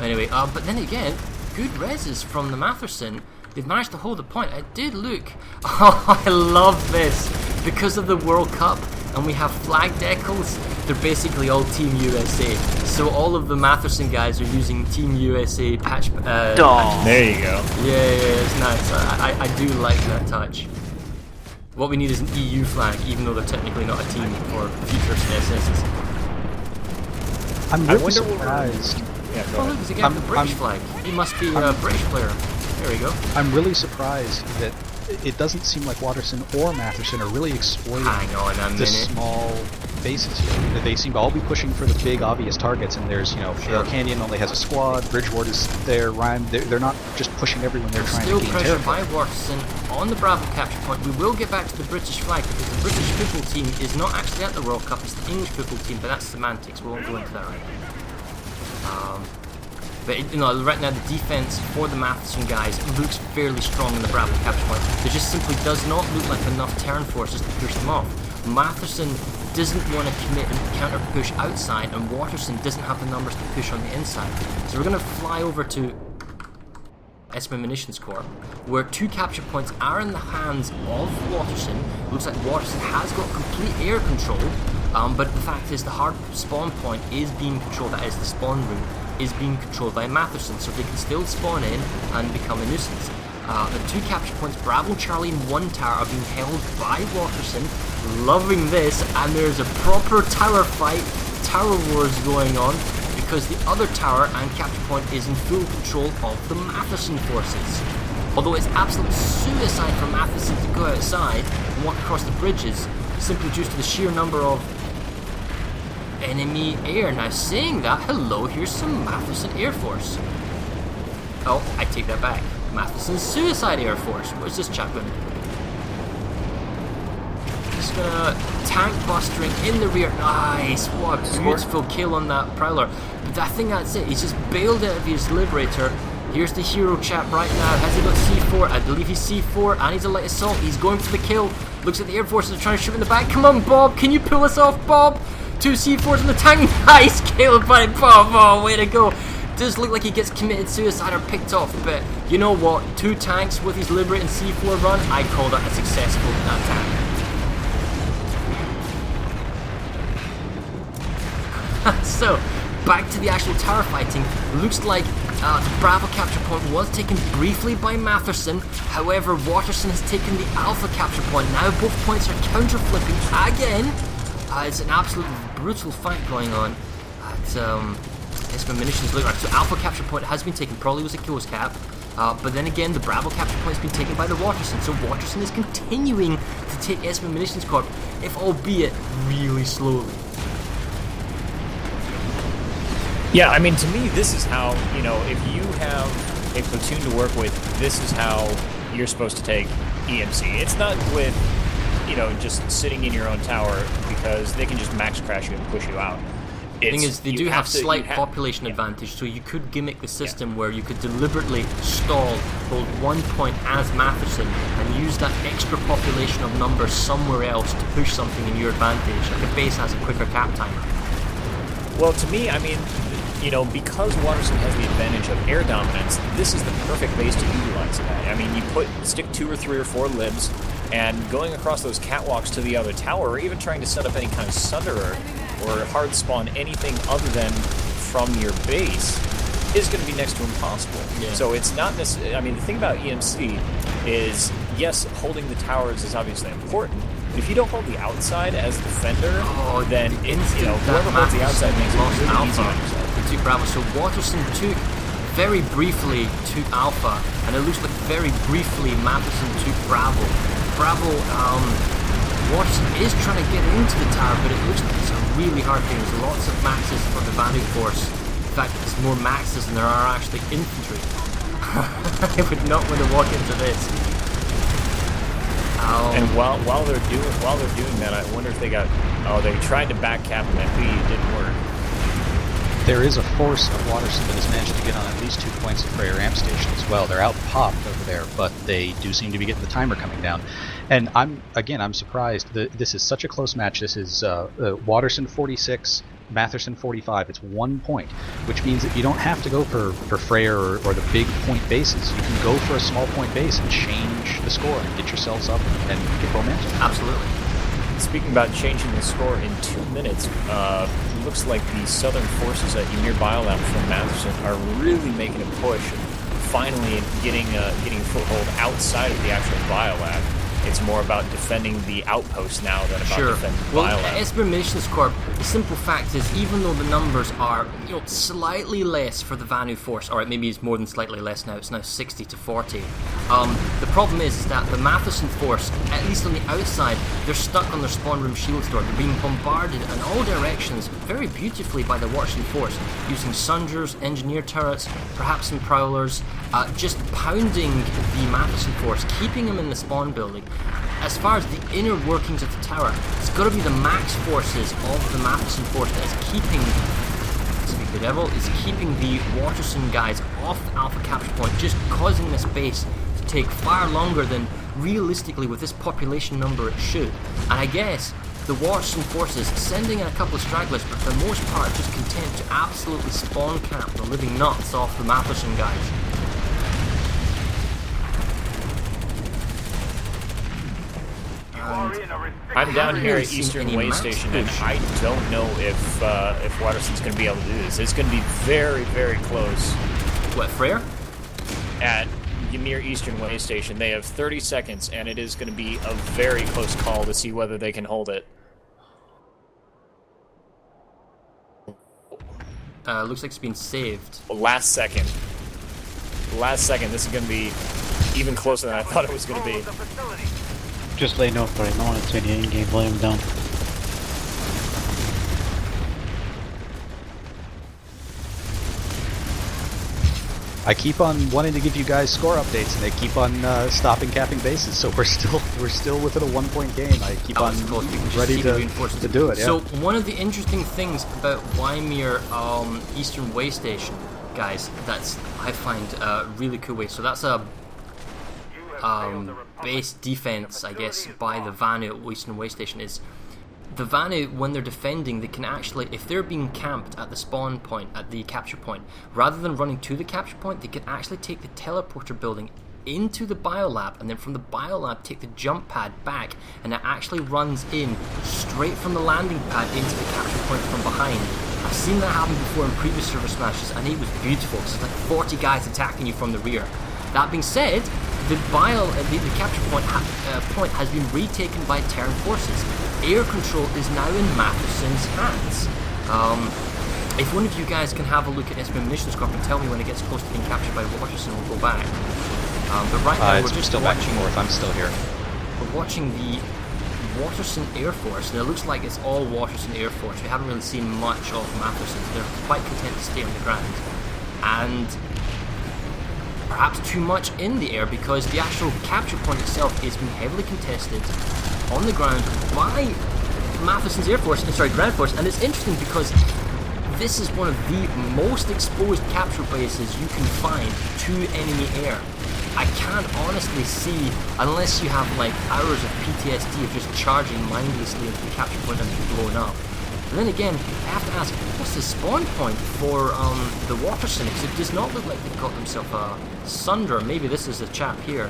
Anyway, but then again, good reses from the Mattherson. They've managed to hold the point. It did look... Oh, I love this. Because of the World Cup, and we have flag decals, they're basically all Team USA. So all of the Mattherson guys are using Team USA patch... patches. There you go. Yeah, it's nice. I do like that touch. What we need is an EU flag, even though they're technically not a team for future SSs. I'm I really wonder what surprised. Yeah, go Oh, look, ahead. there's a guy with the British flag. He must be a British player. There we go. I'm really surprised that it doesn't seem like Waterson or Mattherson are really exploiting Hang on a the minute. small bases here. They seem to all be pushing for the big obvious targets, and there's, Sure. Canyon only has a squad, Bridgeward is there, Rhyme, they're not just pushing everyone, they're trying Still to gain pressure territory. by Waterson on the Bravo capture point. We will get back to the British flag because the British football team is not actually at the World Cup, it's the English football team, but that's semantics, we won't go into that right now. But right now the defense for the Matheson guys looks fairly strong in the Bravo capture point. There just simply does not look like enough Terran forces to push them off. Matheson doesn't want to commit and counter push outside, and Waterson doesn't have the numbers to push on the inside. So we're going to fly over to Esamir Munitions Corps, where 2 capture points are in the hands of Waterson. Looks like Waterson has got complete air control, but the fact is the hard spawn point is being controlled, that is the spawn room, is being controlled by Mattherson, so they can still spawn in and become a nuisance. The 2 capture points, Bravo, Charlie and 1 tower are being held by Waterson, loving this, and there's a proper tower fight, tower wars going on, because the other tower and capture point is in full control of the Mattherson forces. Although it's absolute suicide for Mattherson to go outside and walk across the bridges, simply due to the sheer number of enemy air. Now saying that, hello, here's some Mattherson Air Force. Oh, I take that back. Matheson's Suicide Air Force. What's this chap going to do? Just gonna tank bustering in the rear. Nice, what a beautiful kill on that Prowler. But I think that's it. He's just bailed out of his Liberator. Here's the hero chap right now. Has he got C4? I believe he's C4 and he's a light assault. He's going for the kill. Looks like the Air Forces are trying to shoot in the back. Come on, Bob. Can you pull us off, Bob? 2 C4s in the tank. Nice kill by Bob. Oh, way to go. Does look like he gets committed suicide or picked off, but you know what? 2 tanks with his Liberating C4 run, I call that a successful attack. So, back to the actual tower fighting. Looks like the Bravo capture point was taken briefly by Mattherson. However, Waterson has taken the Alpha capture point. Now both points are counter-flipping again. It's an absolutely brutal fight going on. Esamir munitions look right. So Alpha capture point has been taken. Probably was a kills cap. But then again, the Bravo capture point has been taken by the Waterson. So Waterson is continuing to take Esamir Munitions Corp, if albeit really slowly. Yeah, I mean, to me, this is how, if you have a platoon to work with, this is how you're supposed to take EMC. It's not with, just sitting in your own tower, because they can just max crash you and push you out. The thing is, they do have slight population advantage, so you could gimmick the system where you could deliberately stall, hold 1 point as Mattherson, and use that extra population of numbers somewhere else to push something in your advantage. Like a base has a quicker cap timer. Well, to me, I mean, because Waterson has the advantage of air dominance, this is the perfect base to utilize that. I mean, you stick 2 or 3 or 4 libs, and going across those catwalks to the other tower, or even trying to set up any kind of sunderer, or hard spawn anything other than from your base, is going to be next to impossible. Yeah. So it's not necessarily... I mean, the thing about EMC is, yes, holding the towers is obviously important, but if you don't hold the outside as a defender, then whoever holds the outside makes it really easy on yourself. They took Bravo. So Waterson took very briefly to Alpha, and it looks like very briefly Mattherson took Bravo. Waterson is trying to get into the tower, but it looks like it's a really hard thing. There's lots of maxes for the Vanu force. In fact, there's more maxes than there are actually infantry. I would not want to walk into this. And while they're doing that, I wonder if they tried to back cap and that it didn't work. There is a force of Waterson that has managed to get on at least 2 points of Freya ramp station as well. They're out popped over there, but they do seem to be getting the timer coming down. And I'm surprised that this is such a close match. This is Waterson 46, Mattherson 45. It's 1 point, which means that you don't have to go for Freya or the big point bases. You can go for a small point base and change the score and get yourselves up and get momentum. Absolutely. Speaking about changing the score in 2 minutes, looks like the southern forces at Esamir Biolab from Mattherson are really making a push, finally getting foothold outside of the actual Biolab. It's more about defending the outpost now than about defending the Biolab. Esamir Munitions Corp, the simple fact is, even though the numbers are slightly less for the Vanu force, or maybe it's more than slightly less now, it's now 60 to 40. The problem is that the Mattherson force, at least on the outside, they're stuck on their spawn room shield store. They're being bombarded in all directions very beautifully by the Waterson force, using Sunders, engineer turrets, perhaps some prowlers, just pounding the Mattherson force, keeping them in the spawn building. As far as the inner workings of the tower, it's got to be the max forces of the Mattherson force that is keeping, speak the devil, is keeping the Waterson guys off the Alpha capture point, just causing this base to take far longer than realistically with this population number it should. And I guess the Waterson forces sending in a couple of stragglers, but for the most part just content to absolutely spawn cap the living nuts off the Mattherson guys. I'm down here at Eastern Way Station, and I don't know if Waterson's going to be able to do this. It's going to be very, very close. What, Freya? At Esamir Eastern Way Station, they have 30 seconds, and it is going to be a very close call to see whether they can hold it. Looks like it's been saved. Last second. This is going to be even closer than I thought it was going to be. Just lay no for it. No one to any in-game volume down. I keep on wanting to give you guys score updates, and they keep on stopping capping bases. So we're still within a 1 point game. I keep on ready to do it. Yeah. So one of the interesting things about Esamir Eastern Way Station, guys, that's I find a really cool way. So that's a base defense, I guess, by the Vanu at Eastern Way Station. Is the Vanu, when they're defending, they can actually, if they're being camped at the spawn point, at the capture point, rather than running to the capture point, they can actually take the teleporter building into the biolab, and then from the biolab take the jump pad back, and it actually runs in straight from the landing pad into the capture point from behind. I've seen that happen before in previous server smashes, and it was beautiful. Because it's like 40 guys attacking you from the rear. That being said, the capture point has been retaken by Terran forces. Air control is now in Matherson's hands. If one of you guys can have a look at Esamir Munitions Corp and tell me when it gets close to being captured by Waterson, we'll go back. But right now we're just still watching. Back and forth. I'm still here. We're watching the Waterson Air Force, and it looks like it's all Waterson Air Force. We haven't really seen much of Mattherson. They're quite content to stay on the ground, and perhaps too much in the air, because the actual capture point itself is being heavily contested on the ground by Matherson's ground force. And it's interesting because this is one of the most exposed capture bases you can find to enemy air. I can't honestly see, unless you have like hours of PTSD of just charging mindlessly into the capture point and being blown up. And then again, I have to ask, what's the spawn point for the Waterson? Because it does not look like they've got themselves a Sunder. Maybe this is a chap here.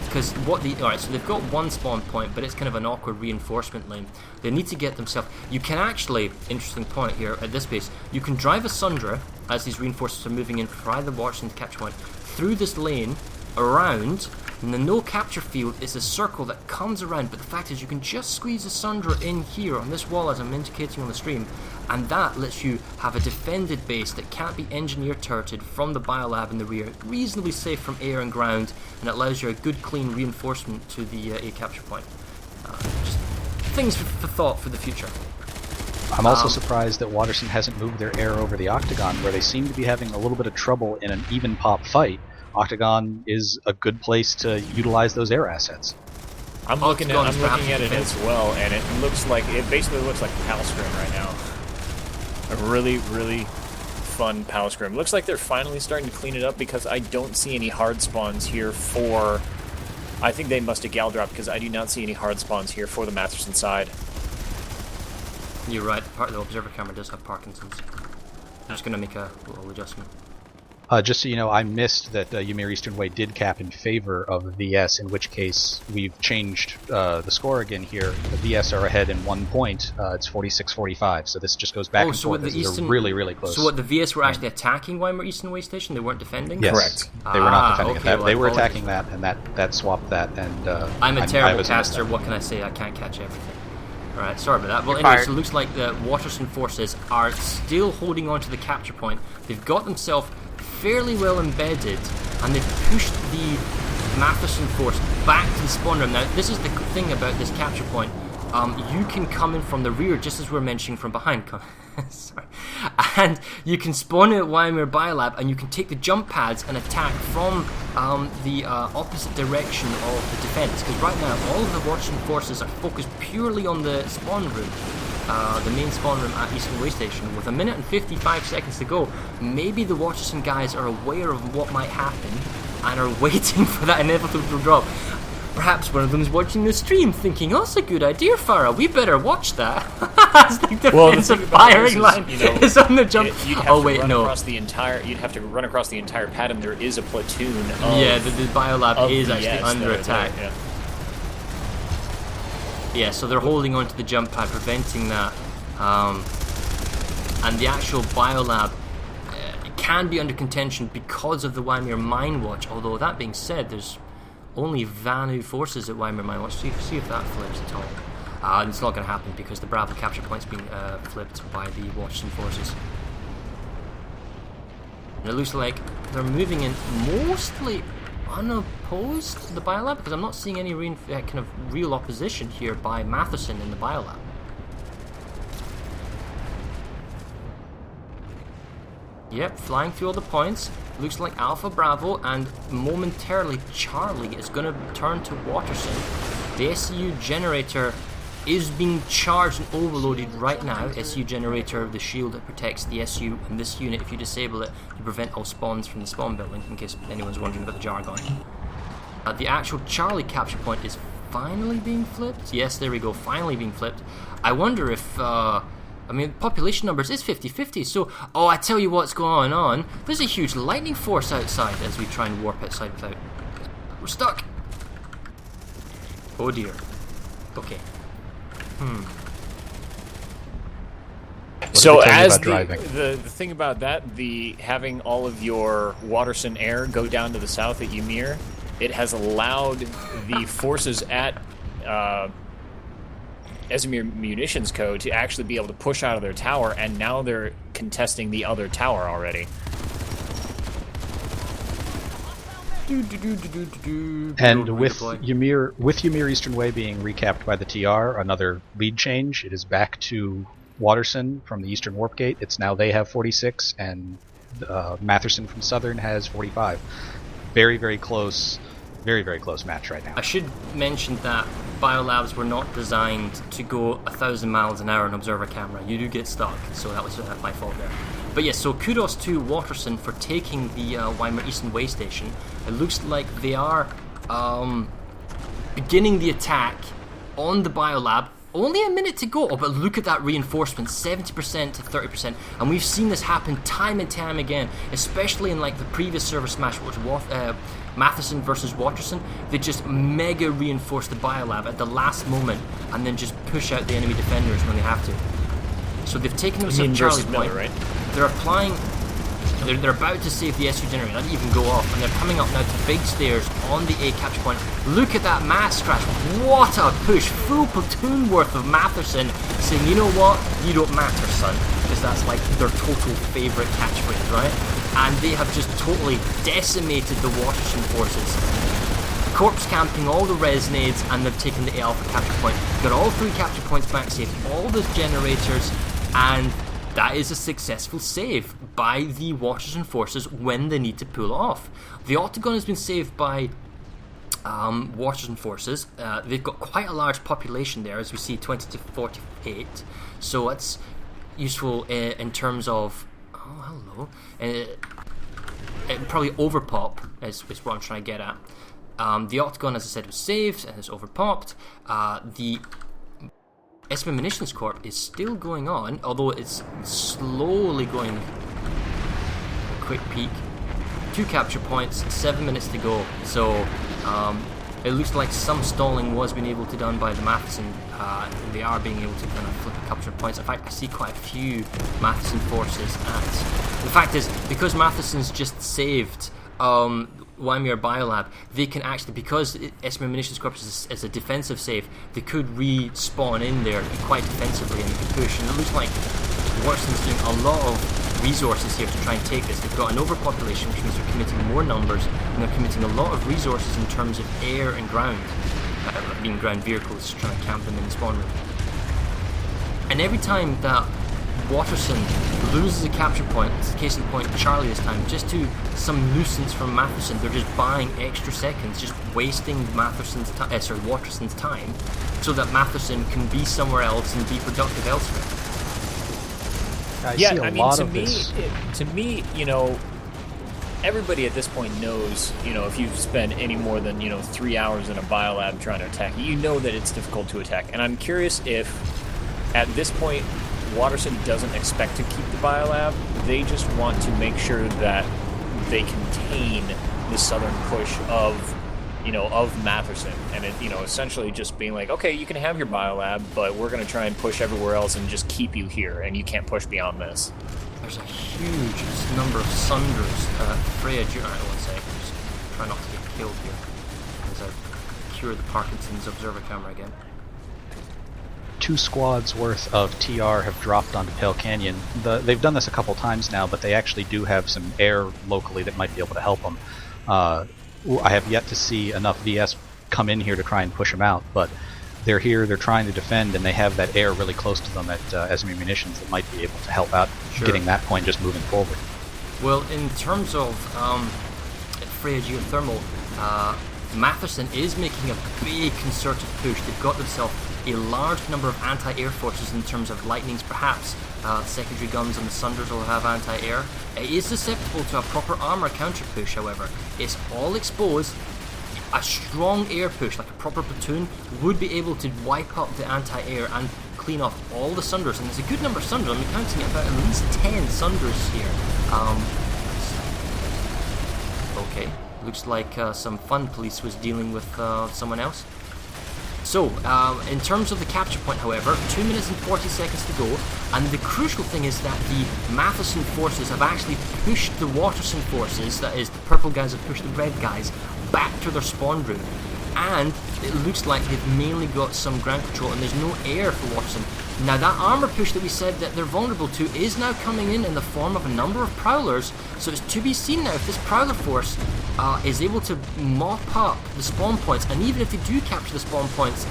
Because alright, so they've got one spawn point, but it's kind of an awkward reinforcement lane. They need to get themselves. You can actually, interesting point here at this base, you can drive a Sundra as these reinforcements are moving in for the Waterson capture point through this lane, around, and the no capture field is a circle that comes around, but the fact is you can just squeeze a Sundra in here on this wall as I'm indicating on the stream, and that lets you have a defended base that can't be engineer turreted from the biolab in the rear, reasonably safe from air and ground, and it allows you a good clean reinforcement to the A capture point. Just things for thought for the future. I'm also surprised that Waterson hasn't moved their air over the Octagon, where they seem to be having a little bit of trouble in an even pop fight. Octagon is a good place to utilize those air assets. I'm looking at it as well, and it basically looks like Pal Scrim right now. A really, really fun Pal Scrim. Looks like they're finally starting to clean it up, because I don't see any hard spawns here for. I think they must have gal dropped, because I do not see any hard spawns here for the Mattherson side. You're right, part of the observer camera does have Parkinson's. I'm just going to make a little adjustment. Just so you know, I missed that Ymir Eastern Way did cap in favor of the VS, in which case we've changed the score again here. The VS are ahead in 1 point. It's 46-45, so this just goes back and forth. This is really, really close. So what, the VS were actually attacking Weimar Eastern Way Station? They weren't defending? Yes. Correct. They were not defending it. Well, they were attacking that, and that swapped that. And I'm a terrible caster. What can I say? I can't catch everything. Alright, sorry about that. Well, anyway, so it looks like the Waterson forces are still holding on to the capture point. They've got themselves fairly well embedded, and they've pushed the Mattherson force back to the spawn room. Now, this is the thing about this capture point. You can come in from the rear, just as we were mentioning, from behind. Sorry. And you can spawn at Weimar Biolab, and you can take the jump pads and attack from the opposite direction of the defense. Because right now, all of the Waterson forces are focused purely on the spawn room. The main spawn room at Eastern Way Station. With 1 minute and 55 seconds to go, maybe the Waterson guys are aware of what might happen and are waiting for that inevitable drop. Perhaps one of them is watching the stream thinking, oh, that's a good idea, Farah, we better watch that. As the defensive firing line is on the jump. You'd have to run across the entire pad, and there is a platoon of... Yeah, the Biolab is actually under attack. Yeah. Yeah, so they're holding onto the jump pad, preventing that. And the actual Biolab can be under contention because of the Weimar Mine Watch. Although, that being said, there's only Vanu forces at Weimar Mine Watch. See if that flips at all. It's not going to happen because the Bravo capture point's being flipped by the Waterson forces. And it looks like they're moving in mostly unopposed to the Biolab, because I'm not seeing any kind of real opposition here by Mattherson in the Biolab. Yep, flying through all the points. Looks like Alpha Bravo, and momentarily Charlie is going to turn to Waterson. The SCU generator is being charged and overloaded right now. SCU generator, the shield that protects the SU and this unit. If you disable it, you prevent all spawns from the spawn building, in case anyone's wondering about the jargon. The actual Charlie capture point is finally being flipped. Yes, there we go, finally being flipped. I wonder if... I mean, population numbers is 50-50, so... Oh, I tell you what's going on. There's a huge lightning force outside as we try and warp outside without... We're stuck! Oh dear. Okay. So did they tell you as about driving? the thing about that, the having all of your Waterson air go down to the south at Ymir, it has allowed the forces at Esamir Munitions Co. to actually be able to push out of their tower, and now they're contesting the other tower already. And with Ymir Eastern Way being recapped by the TR, another lead change. It is back to Waterson from the Eastern Warp Gate. It's now they have 46, and Mattherson from Southern has 45. Very, very close match right now. I should mention that biolabs were not designed to go 1,000 miles an hour on observer camera. You do get stuck, so that was my fault there. But yes, so kudos to Waterson for taking the Weimar Eastern Way station. It looks like they are beginning the attack on the biolab. Only a minute to go, but look at that reinforcement, 70% to 30%, and we've seen this happen time and time again, especially in like the previous ServerSmash, which was Mattherson versus Waterson. They just mega reinforce the biolab at the last moment, and then just push out the enemy defenders when they have to. So they've taken themselves Charlie Point. Right? They're applying. They're about to save the SU generator, not even go off, and they're coming up now to big stairs on the A capture point. Look at that mass crash! What a push! Full platoon worth of Mattherson saying, you know what, you don't matter, son, because that's like their total favourite catchphrase, right? And they have just totally decimated the Waterson forces. Corpse camping all the resonades, and they've taken the A Alpha capture point. Got all 3 capture points back, saved all the generators, and that is a successful save by the Waterson forces when they need to pull off. The Octagon has been saved by Waterson forces. They've got quite a large population there, as we see, 20 to 48. So it's useful in terms of... Oh, hello. Probably overpop is what I'm trying to get at. The Octagon, as I said, was saved and is overpopped. The Esamir Munitions Corp is still going on, although it's slowly going. A quick peek. 2 capture points, 7 minutes to go. So it looks like some stalling was being able to done by the Mattherson. They are being able to kind of flip a capture points. In fact, I see quite a few Mattherson forces at. The fact is, because Matheson's just saved Weimar Biolab, they can actually, because Esamir Munitions Corp is a defensive save, they could respawn in there quite defensively and they can push. And it looks like Waterson's doing a lot of resources here to try and take this. They've got an overpopulation, which means they're committing more numbers, and they're committing a lot of resources in terms of air and ground. Being ground vehicles, trying to camp them in the spawn room. And every time that Waterson loses a capture point, it's the case in point Charlie this time, just to some nuisance from Mattherson. They're just buying extra seconds, just wasting Waterson's time, so that Mattherson can be somewhere else and be productive elsewhere. To me, you know, everybody at this point knows, you know, if you've spent any more than, 3 hours in a biolab trying to attack, you know that it's difficult to attack. And I'm curious if, at this point, Waterson doesn't expect to keep the biolab. They just want to make sure that they contain the southern push of Mattherson, and it, essentially just being like, okay, you can have your biolab, but we're going to try and push everywhere else and just keep you here, and you can't push beyond this. There's a huge number of Sunders. Freya, I want to say, just try not to get killed here as I cure the Parkinson's observer camera again. 2 squads worth of TR have dropped onto Pale Canyon. They've done this a couple times now, but they actually do have some air locally that might be able to help them. I have yet to see enough VS come in here to try and push them out, but they're here, they're trying to defend, and they have that air really close to them at Esamir Munitions that might be able to help out getting that point just moving forward. Well, in terms of Freya Geothermal, Mattherson is making a big concerted push. They've got themselves a large number of anti-air forces in terms of lightnings, perhaps. Secondary guns on the Sunders will have anti-air. It is susceptible to a proper armor counter push, however. It's all exposed. A strong air push, like a proper platoon, would be able to wipe up the anti-air and clean off all the Sunders. And there's a good number of Sunders. I'm counting about at least 10 Sunders here. Okay, looks like some fun police was dealing with someone else. So, in terms of the capture point, however, 2 minutes and 40 seconds to go, and the crucial thing is that the Mattherson forces have actually pushed the Waterson forces, that is, the purple guys have pushed the red guys, back to their spawn room. And it looks like they've mainly got some ground control, and there's no air for Waterson. Now, that armor push that we said that they're vulnerable to is now coming in the form of a number of prowlers, so it's to be seen now if this prowler force is able to mop up the spawn points, and even if they do capture the spawn points,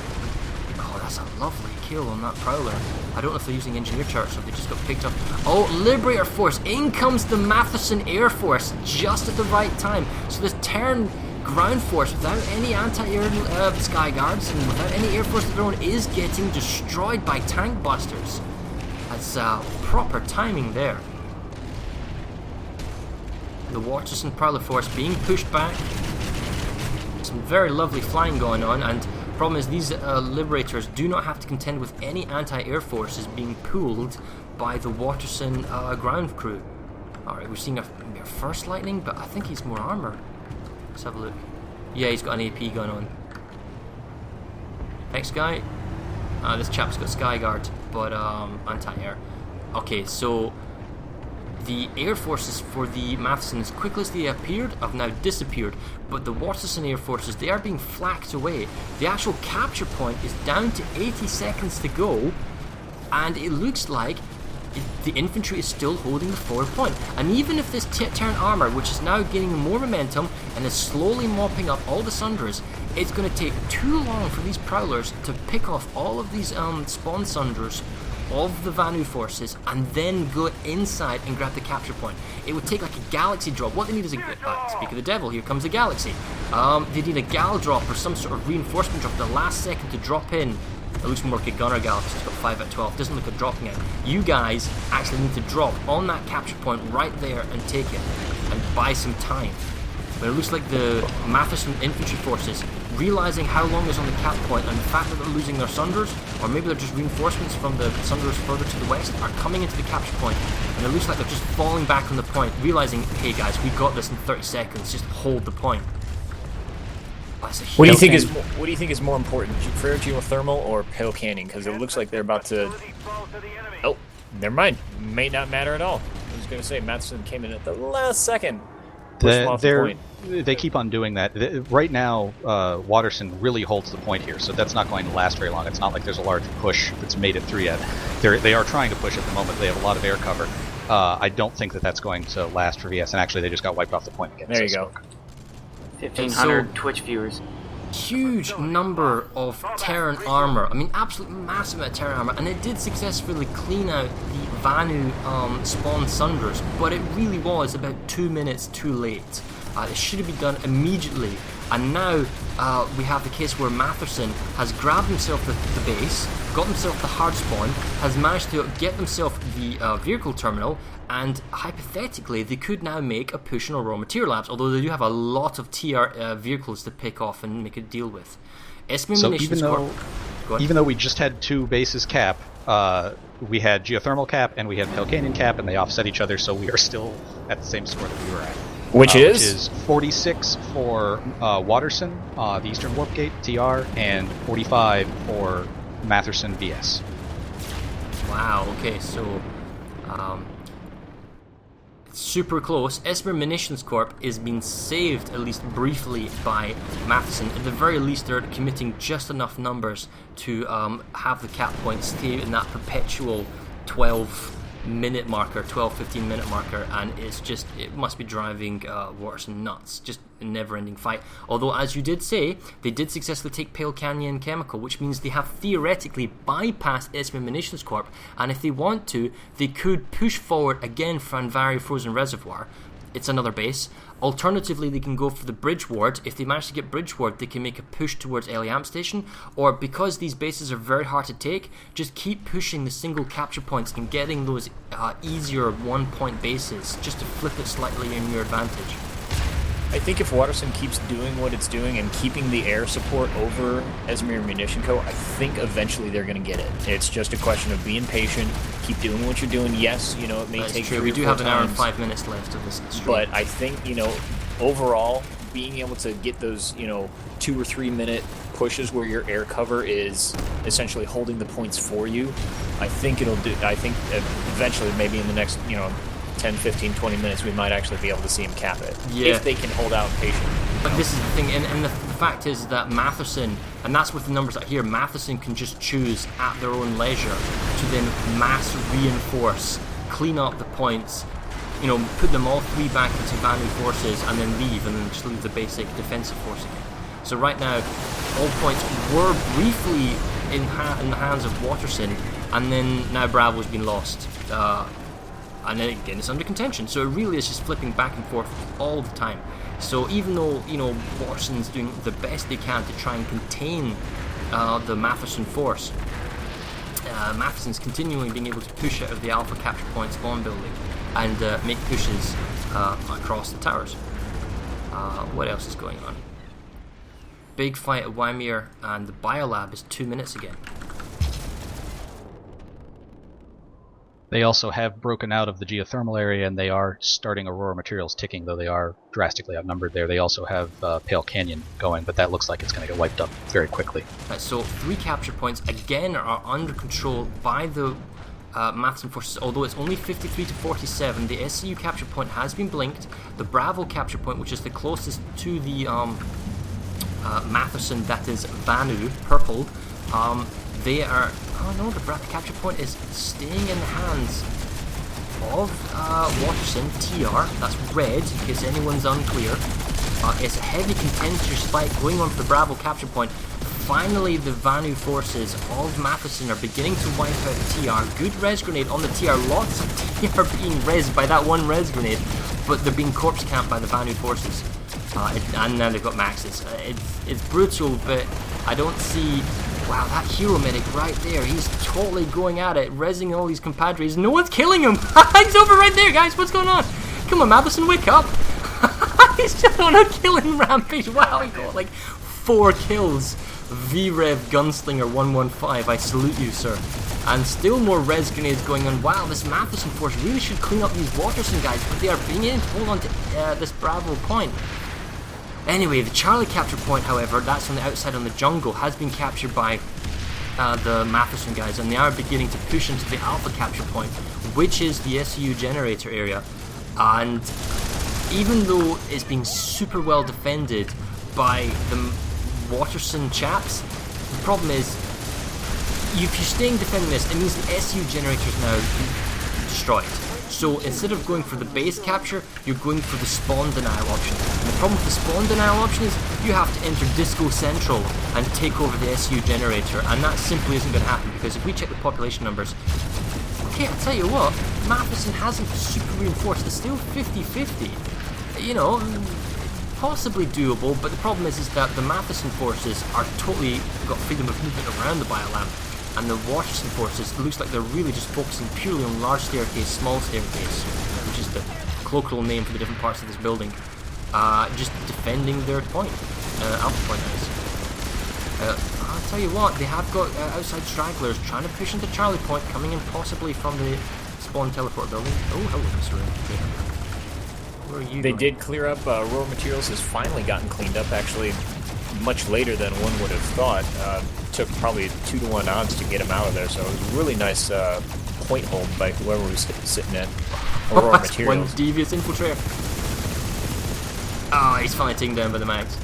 oh, that's a lovely kill on that prowler. I don't know if they're using engineer turrets or if they just got picked up. Oh, Liberator Force, in comes the Mattherson Air Force just at the right time. So this Terran ground force without any anti-air sky guards and without any air force of their own is getting destroyed by tank busters. That's proper timing there. The Waterson Prowler Force being pushed back. Some very lovely flying going on, and the problem is these Liberators do not have to contend with any anti-air forces being pulled by the Waterson ground crew. Alright, we're seeing a first lightning, but I think he's more armor. Let's have a look. Yeah, he's got an AP gun on. Next guy. This chap's got Skyguard, but anti-air. Okay, so the air forces for the Mattherson, as quickly as they appeared, have now disappeared. But the Waterson air forces, they are being flacked away. The actual capture point is down to 80 seconds to go, and it looks like the infantry is still holding the forward point. And even if this Terran armor, which is now gaining more momentum and is slowly mopping up all the Sunderers, it's going to take too long for these prowlers to pick off all of these spawn Sunderers of the Vanu forces and then go inside and grab the capture point. It would take like a galaxy drop. What they need is a speak of the devil, here comes the galaxy. They need a gal drop or some sort of reinforcement drop at the last second to drop in. It looks more like a gunner galaxy. It's got 5 at 12. Doesn't look like dropping it. You guys actually need to drop on that capture point right there and take it and buy some time. But it looks like the Mattherson infantry forces, realizing how long is on the cap point and the fact that they're losing their Sunderers, or maybe they're just reinforcements from the Sunderers further to the west, are coming into the capture point, and it looks like they're just falling back on the point, realizing, hey guys, we got this in 30 seconds. Just hold the point. What do you think is more important, fair geothermal or pale canning? Because it looks like they're about to. Oh, never mind. May not matter at all. I was going to say Mattherson came in at the last second. They keep on doing that. Right now, Waterson really holds the point here, so that's not going to last very long. It's not like there's a large push that's made it through yet. They are trying to push at the moment. They have a lot of air cover. I don't think that that's going to last for VS, and actually they just got wiped off the point again. There you go. 1,500 Twitch viewers. Huge number of Terran armor. I mean, absolute massive amount of Terran armor, and it did successfully clean out the Vanu spawn Sunderers, but it really was about 2 minutes too late. It should have been done immediately, and now we have the case where Mattherson has grabbed himself the base, got himself the hard spawn, has managed to get himself the vehicle terminal, and hypothetically they could now make a push in raw material labs, although they do have a lot of TR vehicles to pick off and make a deal with. So even though we just had 2 bases cap, we had geothermal cap and we had Pelkanian cap, and they offset each other, so we are still at the same score that we were at. Which is 46 for Waterson, the Eastern Warp Gate TR, and 45 for Mattherson VS. Wow. Okay, so super close. Esamir Munitions Corp is being saved, at least briefly, by Mattherson. At the very least, they're committing just enough numbers to have the cap point stay in that perpetual 12-minute marker, 12-15 minute marker, and it must be driving Waterson nuts. Just a never-ending fight. Although, as you did say, they did successfully take Pale Canyon Chemical, which means they have theoretically bypassed Esamir Munitions Corp, and if they want to, they could push forward again for Anvari Frozen Reservoir. It's another base. Alternatively, they can go for the Bridge Ward. If they manage to get Bridge Ward, they can make a push towards Eliamp Station, or because these bases are very hard to take, just keep pushing the single capture points and getting those easier 1-point bases, just to flip it slightly in your advantage. I think if Waterson keeps doing what it's doing and keeping the air support over Esamir Munition Co., I think eventually they're going to get it. It's just a question of being patient, keep doing what you're doing. Yes, it may take 3 or 4 times. We do have an hour and 5 minutes left of this stream. But I think, overall, being able to get those, 2 or 3 minute pushes where your air cover is essentially holding the points for you, I think eventually, maybe in the next 10, 15, 20 minutes, we might actually be able to see him cap it. Yeah. If they can hold out patiently. But this is the thing, and the fact is that Mattherson, and that's with the numbers out here, Mattherson can just choose at their own leisure to then mass reinforce, clean up the points, put them all 3 back into Vanu forces, and then just leave the basic defensive force again. So right now, all points were briefly in the hands of Waterson, and then now Bravo's been lost. And then again, it's under contention. So it really is just flipping back and forth all the time. So even though, Waterson's doing the best they can to try and contain the Mattherson force, Matherson's continually being able to push out of the alpha capture point spawn building and make pushes across the towers. What else is going on? Big fight at Esamir, and the biolab is 2 minutes again. They also have broken out of the geothermal area, and they are starting Aurora materials ticking, though they are drastically outnumbered there. They also have Pale Canyon going, but that looks like it's going to get wiped up very quickly. So 3 capture points again are under control by the Mattherson forces, although it's only 53 to 47. The SCU capture point has been blinked. The Bravo capture point, which is the closest to the Mattherson, that is Vanu, purpled, they are... Oh no, the Bravo capture point is staying in the hands of Waterson, TR, that's red, in case anyone's unclear. It's a heavy contentious fight going on for the Bravo capture point. Finally, the Vanu forces of Mattherson are beginning to wipe out TR. Good res grenade on the TR. Lots of TR being rezzed by that one res grenade, but they're being corpse camped by the Vanu forces. And now they've got maxes. It's brutal, but I don't see... Wow, that hero medic right there, he's totally going at it, rezzing all these compadres. No one's killing him! He's over right there, guys, what's going on? Come on, Mattherson, wake up! He's just on a killing rampage. Wow, he got like 4 kills. V-Rev Gunslinger 115, I salute you, sir. And still more res grenades going on. Wow, this Mattherson force really should clean up these Waterson guys, but they are being able to hold on to this Bravo point. Anyway, the Charlie capture point, however, that's on the outside on the jungle, has been captured by the Mattherson guys, and they are beginning to push into the Alpha capture point, which is the SU generator area. And even though it's being super well defended by the Waterson chaps, the problem is, if you're staying defending this, it means the SU generator is now destroyed. So instead of going for the base capture, you're going for the spawn denial option. And the problem with the spawn denial option is you have to enter Disco Central and take over the SU generator, and that simply isn't going to happen, because if we check the population numbers, okay, I'll tell you what, Mattherson hasn't super reinforced. It's still 50-50. Possibly doable, but the problem is that the Mattherson forces are totally got freedom of movement around the biolab. And the Waterson forces, it looks like they're really just focusing purely on large staircase, small staircase, which is the colloquial name for the different parts of this building. Just defending their point, alpha point is. I'll tell you what, they have got outside stragglers trying to push into Charlie Point, coming in possibly from the spawn teleport building. Oh, hello, Mr. Where are you They going? did clear up. Raw Materials has finally gotten cleaned up, actually, much later than one would have thought. Took probably 2-to-1 odds to get him out of there, so it was a really nice point hold by whoever was sitting at Aurora That's Materials. one devious infiltrator. Oh, he's finally taken down by the mags.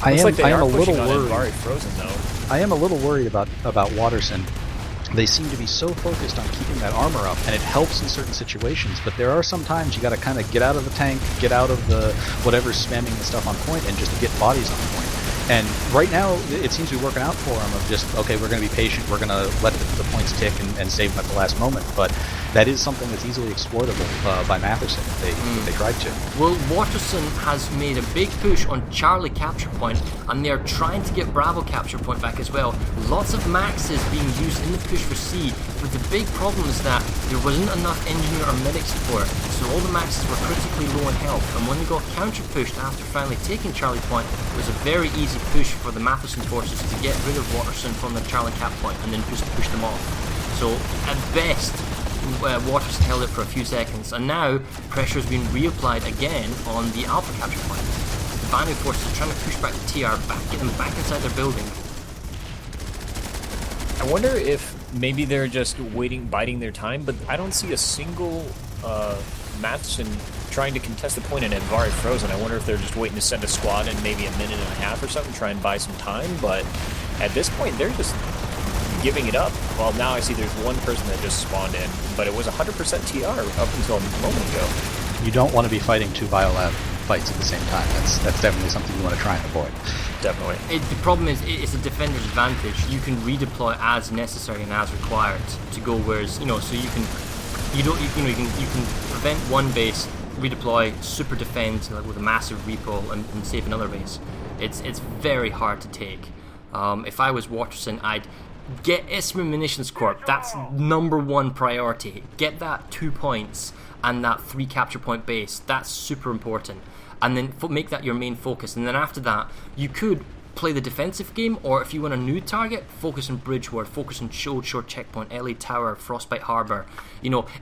Looks like they are a little pushing on worried. Envari Frozen, though. I am a little worried about Waterson. They seem to be so focused on keeping that armor up, and it helps in certain situations, but there are some times you gotta kind of get out of the tank, get out of the whatever's spamming the stuff on point, and just get bodies on point. And right now, it seems to be working out for them of just, okay, we're going to be patient, we're going to let the points tick and save them at the last moment. But that is something that's easily exploitable by Mattherson if they tried to. Well, Waterson has made a big push on Charlie capture point, and they're trying to get Bravo capture point back as well. Lots of maxes being used in the push for C, but the big problem is that there wasn't enough engineer or medic support, so all the maxes were critically low in health, and when they got counter pushed after finally taking Charlie point, it was a very easy push for the Mattherson forces to get rid of Waterson from the Charlie cap point and then just push them off. So at best, Waterson held it for a few seconds, and now pressure's been reapplied again on the Alpha capture point. Vanu forces are trying to push back the TR, get them back inside their building. I wonder if maybe they're just biding their time, but I don't see a single Mattherson trying to contest the point and Envari frozen. I wonder if they're just waiting to send a squad in maybe a minute and a half or something, try and buy some time, but at this point they're just giving it up. Well, now I see there's one person that just spawned in, but it was 100% TR up until a moment ago. You don't want to be fighting 2 Biolab fights at the same time. That's definitely something you want to try and avoid. Definitely. The problem is, it's a defender's advantage. You can redeploy as necessary and as required to go whereas, so you can prevent one base, redeploy, super defend like with a massive repo and save another base. It's very hard to take. If I was Waterson, I'd get Esamir Munitions Corp. That's #1 priority. Get that 2 points and that 3 capture point base. That's super important. And then make that your main focus. And then after that, you could play the defensive game, or if you want a new target, focus on Bridgeward, focus on Old Shore Checkpoint, LA Tower, Frostbite Harbour.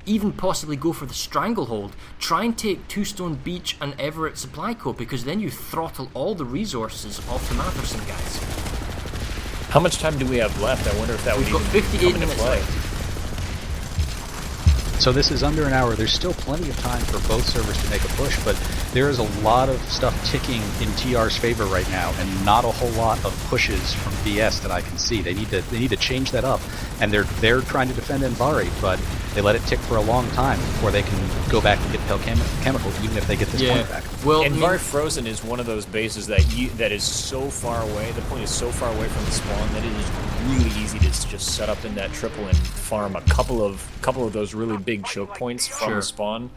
Even possibly go for the Stranglehold. Try and take Two Stone Beach and Everett Supply Co, because then you throttle all the resources off the Mattherson guys. How much time do we have left? I wonder if that We've would got even 58 come into minutes play. left. So this is under an hour. There's still plenty of time for both servers to make a push, but there is a lot of stuff ticking in TR's favor right now, and not a whole lot of pushes from VS that I can see. They need to change that up, and they're trying to defend Envari, but they let it tick for a long time before they can go back and get Pale Chemical, even if they get this point back. Well, Envari Frozen is one of those bases that is so far away. The point is so far away from the spawn that it is really easy to just set up in that triple and farm a couple of those really big choke points from the spawn.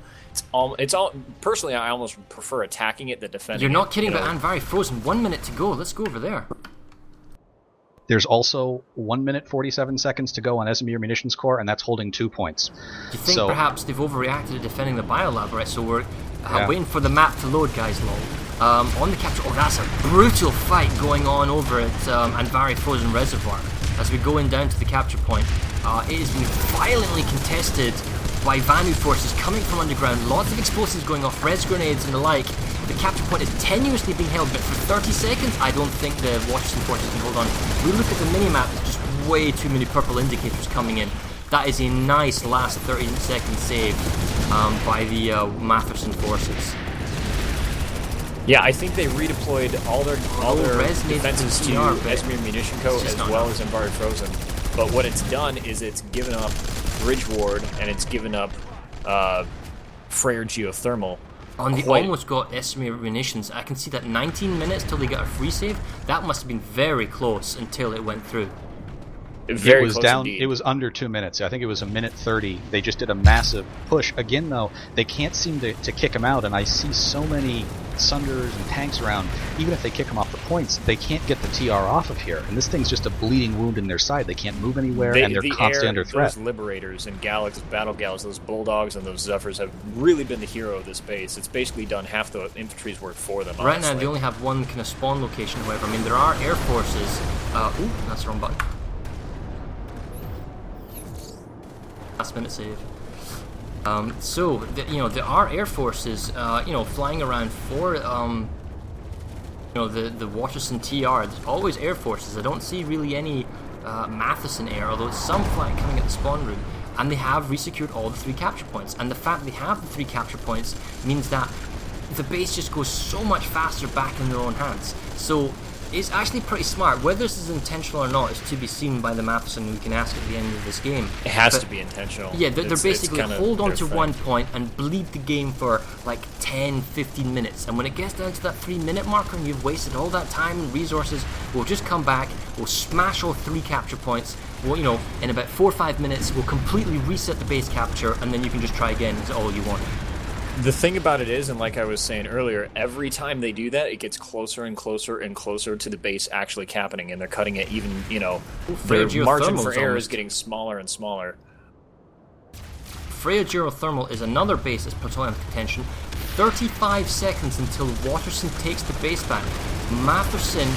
It's all. Personally, I almost prefer attacking it than defending. You're not kidding about Envari Frozen. 1 minute to go. Let's go over there. There's also 1 minute 47 seconds to go on Esamir Munitions Corps, and that's holding 2 points. Do you think perhaps they've overreacted to defending the Biolab, right? So we're waiting for the map to load, guys, lol. On the capture, that's a brutal fight going on over at Envari Frozen Reservoir. As we go in down to the capture point, it has been violently contested by Vanu forces coming from underground, lots of explosives going off, res grenades and the like. The capture point is tenuously being held, but for 30 seconds, I don't think the Waterson forces can hold on. We look at the minimap, there's just way too many purple indicators coming in. That is a nice last 30-second save by the Mattherson forces. Yeah, I think they redeployed all their defenses to Esamir Munition Co. as well as Envari Frozen. But what it's done is it's given up Bridge Ward and it's given up Freyr Geothermal. And they almost got Esamir Munitions. I can see that 19 minutes till they got a free save. That must have been very close until it went through. Very it was close down. indeed. It was under 2 minutes. I think it was 1:30. They just did a massive push. Again, though, they can't seem to kick him out, and I see so many Sunders and tanks around. Even if they kick him off the points, they can't get the TR off of here. And this thing's just a bleeding wound in their side. They can't move anywhere, and they're constantly under threat. Those Liberators and Galaxy, Battle Gals, those Bulldogs and those Zephyrs have really been the hero of this base. It's basically done half the infantry's work for them. Right now, they only have one kind of spawn location, however. I mean, there are air forces. Ooh, that's the wrong button. Last minute save. There are air forces, flying around for, the Waterson TR. There's always air forces. I don't see really any Mattherson air, although some flying coming at the spawn room. And they have resecured all the 3 capture points. And the fact they have the 3 capture points means that the base just goes so much faster back in their own hands. So it's actually pretty smart. Whether this is intentional or not is to be seen by the Mattherson. We can ask at the end of this game. It has to be intentional. Yeah, they're basically hold on to 1 point and bleed the game for like 10, 15 minutes. And when it gets down to that 3-minute marker and you've wasted all that time and resources, we'll just come back, we'll smash all 3 capture points. Well, in about 4 or 5 minutes, we'll completely reset the base capture, and then you can just try again. Is all you want. The thing about it is, and like I was saying earlier, every time they do that, it gets closer and closer and closer to the base actually happening, and they're cutting it even, the margin for error is getting smaller and smaller. Freyr Geothermal is another base that's put on contention. 35 seconds until Waterson takes the base back. Mattherson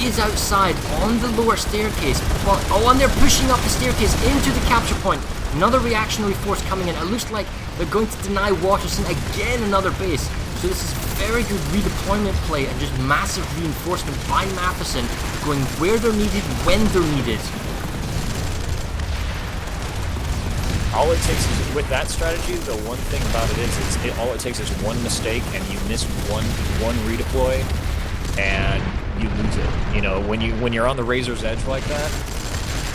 is outside on the lower staircase, and they're pushing up the staircase into the capture point. Another reactionary force coming in. It looks like they're going to deny Waterson again another base. So this is very good redeployment play and just massive reinforcement by Mattherson, going where they're needed, when they're needed. All it takes is, with that strategy, the one thing about it is, all it takes is one mistake, and you miss one redeploy, and you lose it. You know, when you're on the razor's edge like that,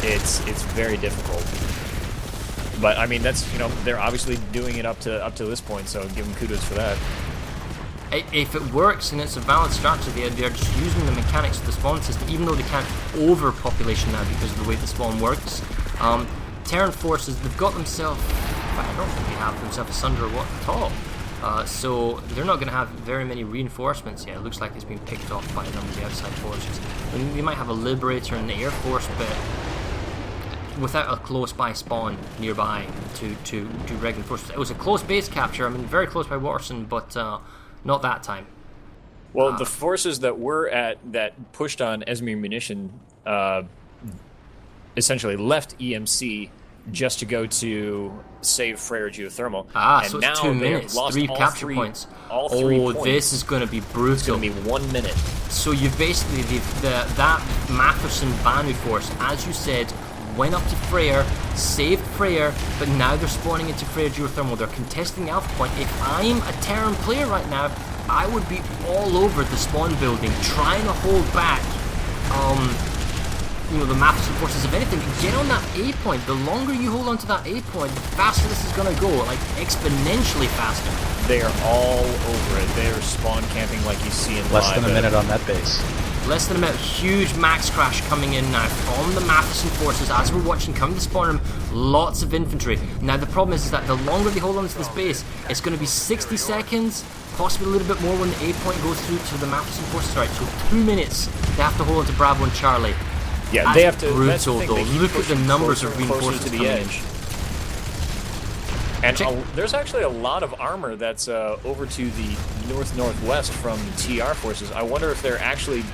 it's very difficult. But I mean, that's, you know, they're obviously doing it up to this point, so give them kudos for that. If it works and it's a valid strategy, they're just using the mechanics of the spawn system, even though they can't overpopulation now because of the way the spawn works. Terran forces, they've got themselves, I don't think they have themselves a Sunder or what at all. So they're not going to have very many reinforcements yet. It looks like it's been picked off by a number of the outside forces. I mean, they might have a Liberator in the Air Force, but without a close by spawn nearby to regular forces. It was a close base capture, I mean, very close by Waterson, but not that time. Well, the forces that pushed on Esamir munition essentially left EMC just to go to save Freyr Geothermal. And so now it's 2 minutes, 3 capture points. All 3 points. This is going to be brutal. It's going to be 1 minute. So you've basically, that Mattherson Banu force, as you said, went up to Freyr, saved Freyr, but now they're spawning into Freyr Geothermal. They're contesting the Alpha Point. If I'm a Terran player right now, I would be all over the spawn building, trying to hold back the Mattherson forces. If anything, get on that A point. The longer you hold on to that A point, the faster this is going to go, like exponentially faster. They are all over it. They are spawn camping like you see in less than a minute on that base. Less than a minute. Huge max crash coming in now from the Mattherson forces as we're watching come to spawn room. Lots of infantry. Now the problem is that the longer they hold on to this base, it's going to be 60 seconds, possibly a little bit more when the A point goes through to the Mattherson forces. Right, so 2 minutes they have to hold on to Bravo and Charlie. Yeah, that's they have to. Brutal, that's the thing, though. Look at the numbers of reinforcements to the coming edge. And there's actually a lot of armor that's over to the northwest from TR forces. I wonder if they're actually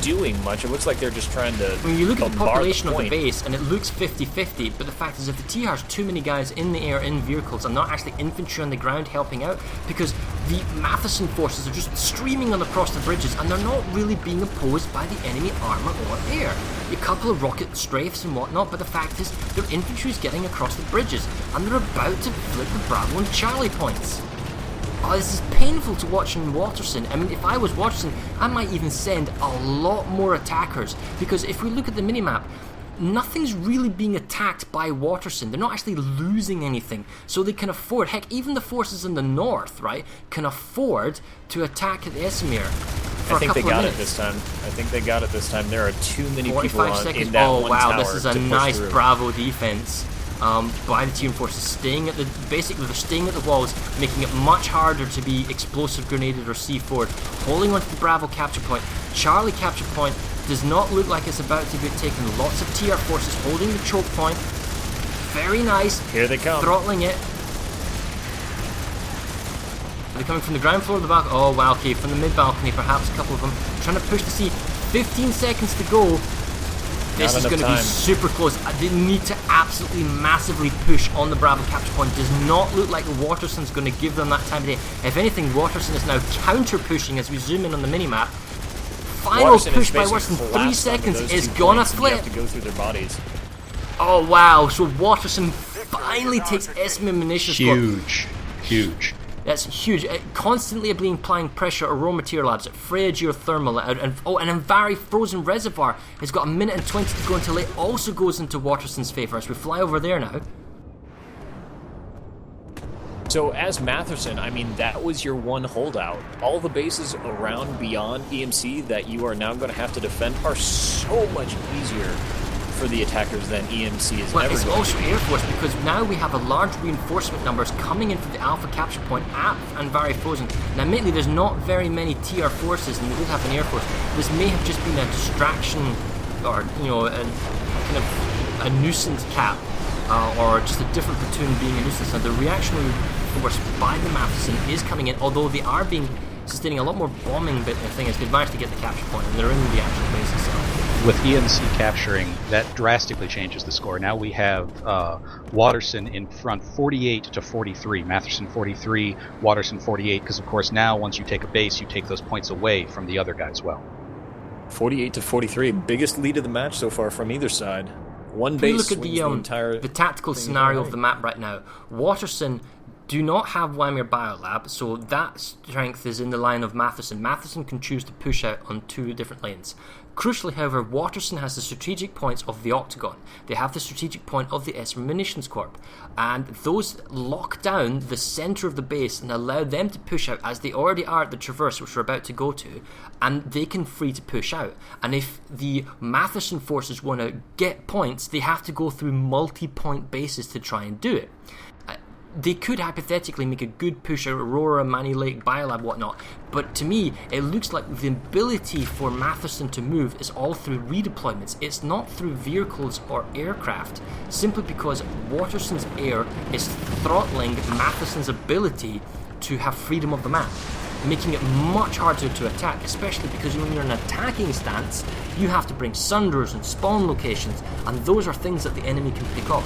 doing much. It looks like they're just trying to. When you look at the population of the base, and it looks 50-50, but the fact is, if the TR has too many guys in the air in vehicles and not actually infantry on the ground helping out, because the Mattherson forces are just streaming on across the bridges, and they're not really being opposed by the enemy armor or air. A couple of rocket strafes and whatnot, but the fact is, their infantry is getting across the bridges, and they're about to flip the Bravo and Charlie points. Oh, this is painful to watch in Waterson. I mean, if I was Waterson, I might even send a lot more attackers, because if we look at the minimap, nothing's really being attacked by Waterson. They're not actually losing anything, so they can afford, heck, even the forces in the north, right, can afford to attack the Esamir. I think they got it this time. I think they got it this time. There are too many people in that one wow, tower this is a nice Bravo defense. By the Terran forces, staying at the, basically they're staying at the walls, making it much harder to be explosive grenaded or C4'd, holding onto the Bravo capture point. Charlie capture point does not look like it's about to be taken. Lots of TR forces holding the choke point. Very nice. Here they come. Throttling it. Are they coming from the ground floor or the balcony? Oh wow, okay, from the mid balcony, perhaps a couple of them. Trying to push to see. 15 seconds to go. This is going to be super close. They need to absolutely massively push on the Bravo capture point. Does not look like Waterson's going to give them that time of day. If anything, Waterson is now counter pushing as we zoom in on the minimap. Final Waterson push by Waterson, 3 seconds is gonna flip. You have to go through their bodies. Oh wow! So Waterson finally takes Esamir munition score. Huge. That's huge. Constantly being applying pressure at raw material labs, at Freyr Geothermal, and Envari Frozen Reservoir has got 1 minute and 20 to go until it also goes into Waterson's favour as we fly over there now. So as Mattherson, I mean, that was your one holdout. All the bases around beyond EMC that you are now going to have to defend are so much easier for the attackers than EMC is ever going to be. But it's also Air Force, because now we have a large reinforcement numbers coming in for the Alpha capture point at Envari Frozen. Now admittedly there's not very many TR forces, and we did have an Air Force. This may have just been a distraction, or a kind of a nuisance cap, or just a different platoon being a nuisance. Now the reactionary force by the Mattherson is coming in, although they are sustaining a lot more bombing, but the thing is they've managed to get the capture point and they're in the actual base itself. with ENC capturing, that drastically changes the score. Now we have Waterson in front 48 to 43. Mattherson 43, Waterson 48, because of course now once you take a base, you take those points away from the other guy as well. 48 to 43, biggest lead of the match so far from either side. One base look at wins the entire the tactical scenario of the map right now. Waterson do not have Esamir Biolab, so that strength is in the line of Mattherson. Mattherson can choose to push out on 2 different lanes. Crucially, however, Waterson has the strategic points of the Octagon. They have the strategic point of the Esamir Munitions Corp. And those lock down the centre of the base and allow them to push out, as they already are at the Traverse, which we're about to go to, and they can free to push out. And if the Mattherson forces want to get points, they have to go through multi-point bases to try and do it. They could hypothetically make a good push at Aurora, Manny Lake, Biolab, whatnot, but to me, it looks like the ability for Mattherson to move is all through redeployments. It's not through vehicles or aircraft, simply because Waterson's air is throttling Matherson's ability to have freedom of the map, making it much harder to attack, especially because when you're in an attacking stance, you have to bring sunders and spawn locations, and those are things that the enemy can pick up.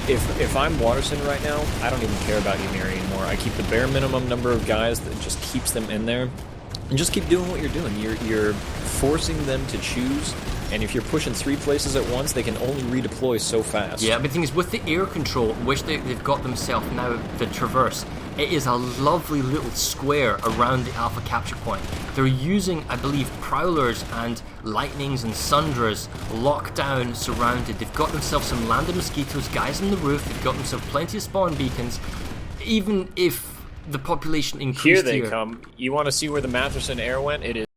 If I'm Waterson right now, I don't even care about Esamir anymore. I keep the bare minimum number of guys that just keeps them in there, and just keep doing what you're doing. You're forcing them to choose, and if you're pushing 3 places at once, they can only redeploy so fast. Yeah, but the thing is, with the air control, which they've got themselves now, the Traverse, it is a lovely little square around the Alpha capture point. They're using, I believe, Prowlers and Lightnings and Sundras locked down, surrounded. They've got themselves some landed mosquitoes, guys on the roof. They've got themselves plenty of spawn beacons. Even if the population increased here they come. You want to see where the Mattherson air went? It is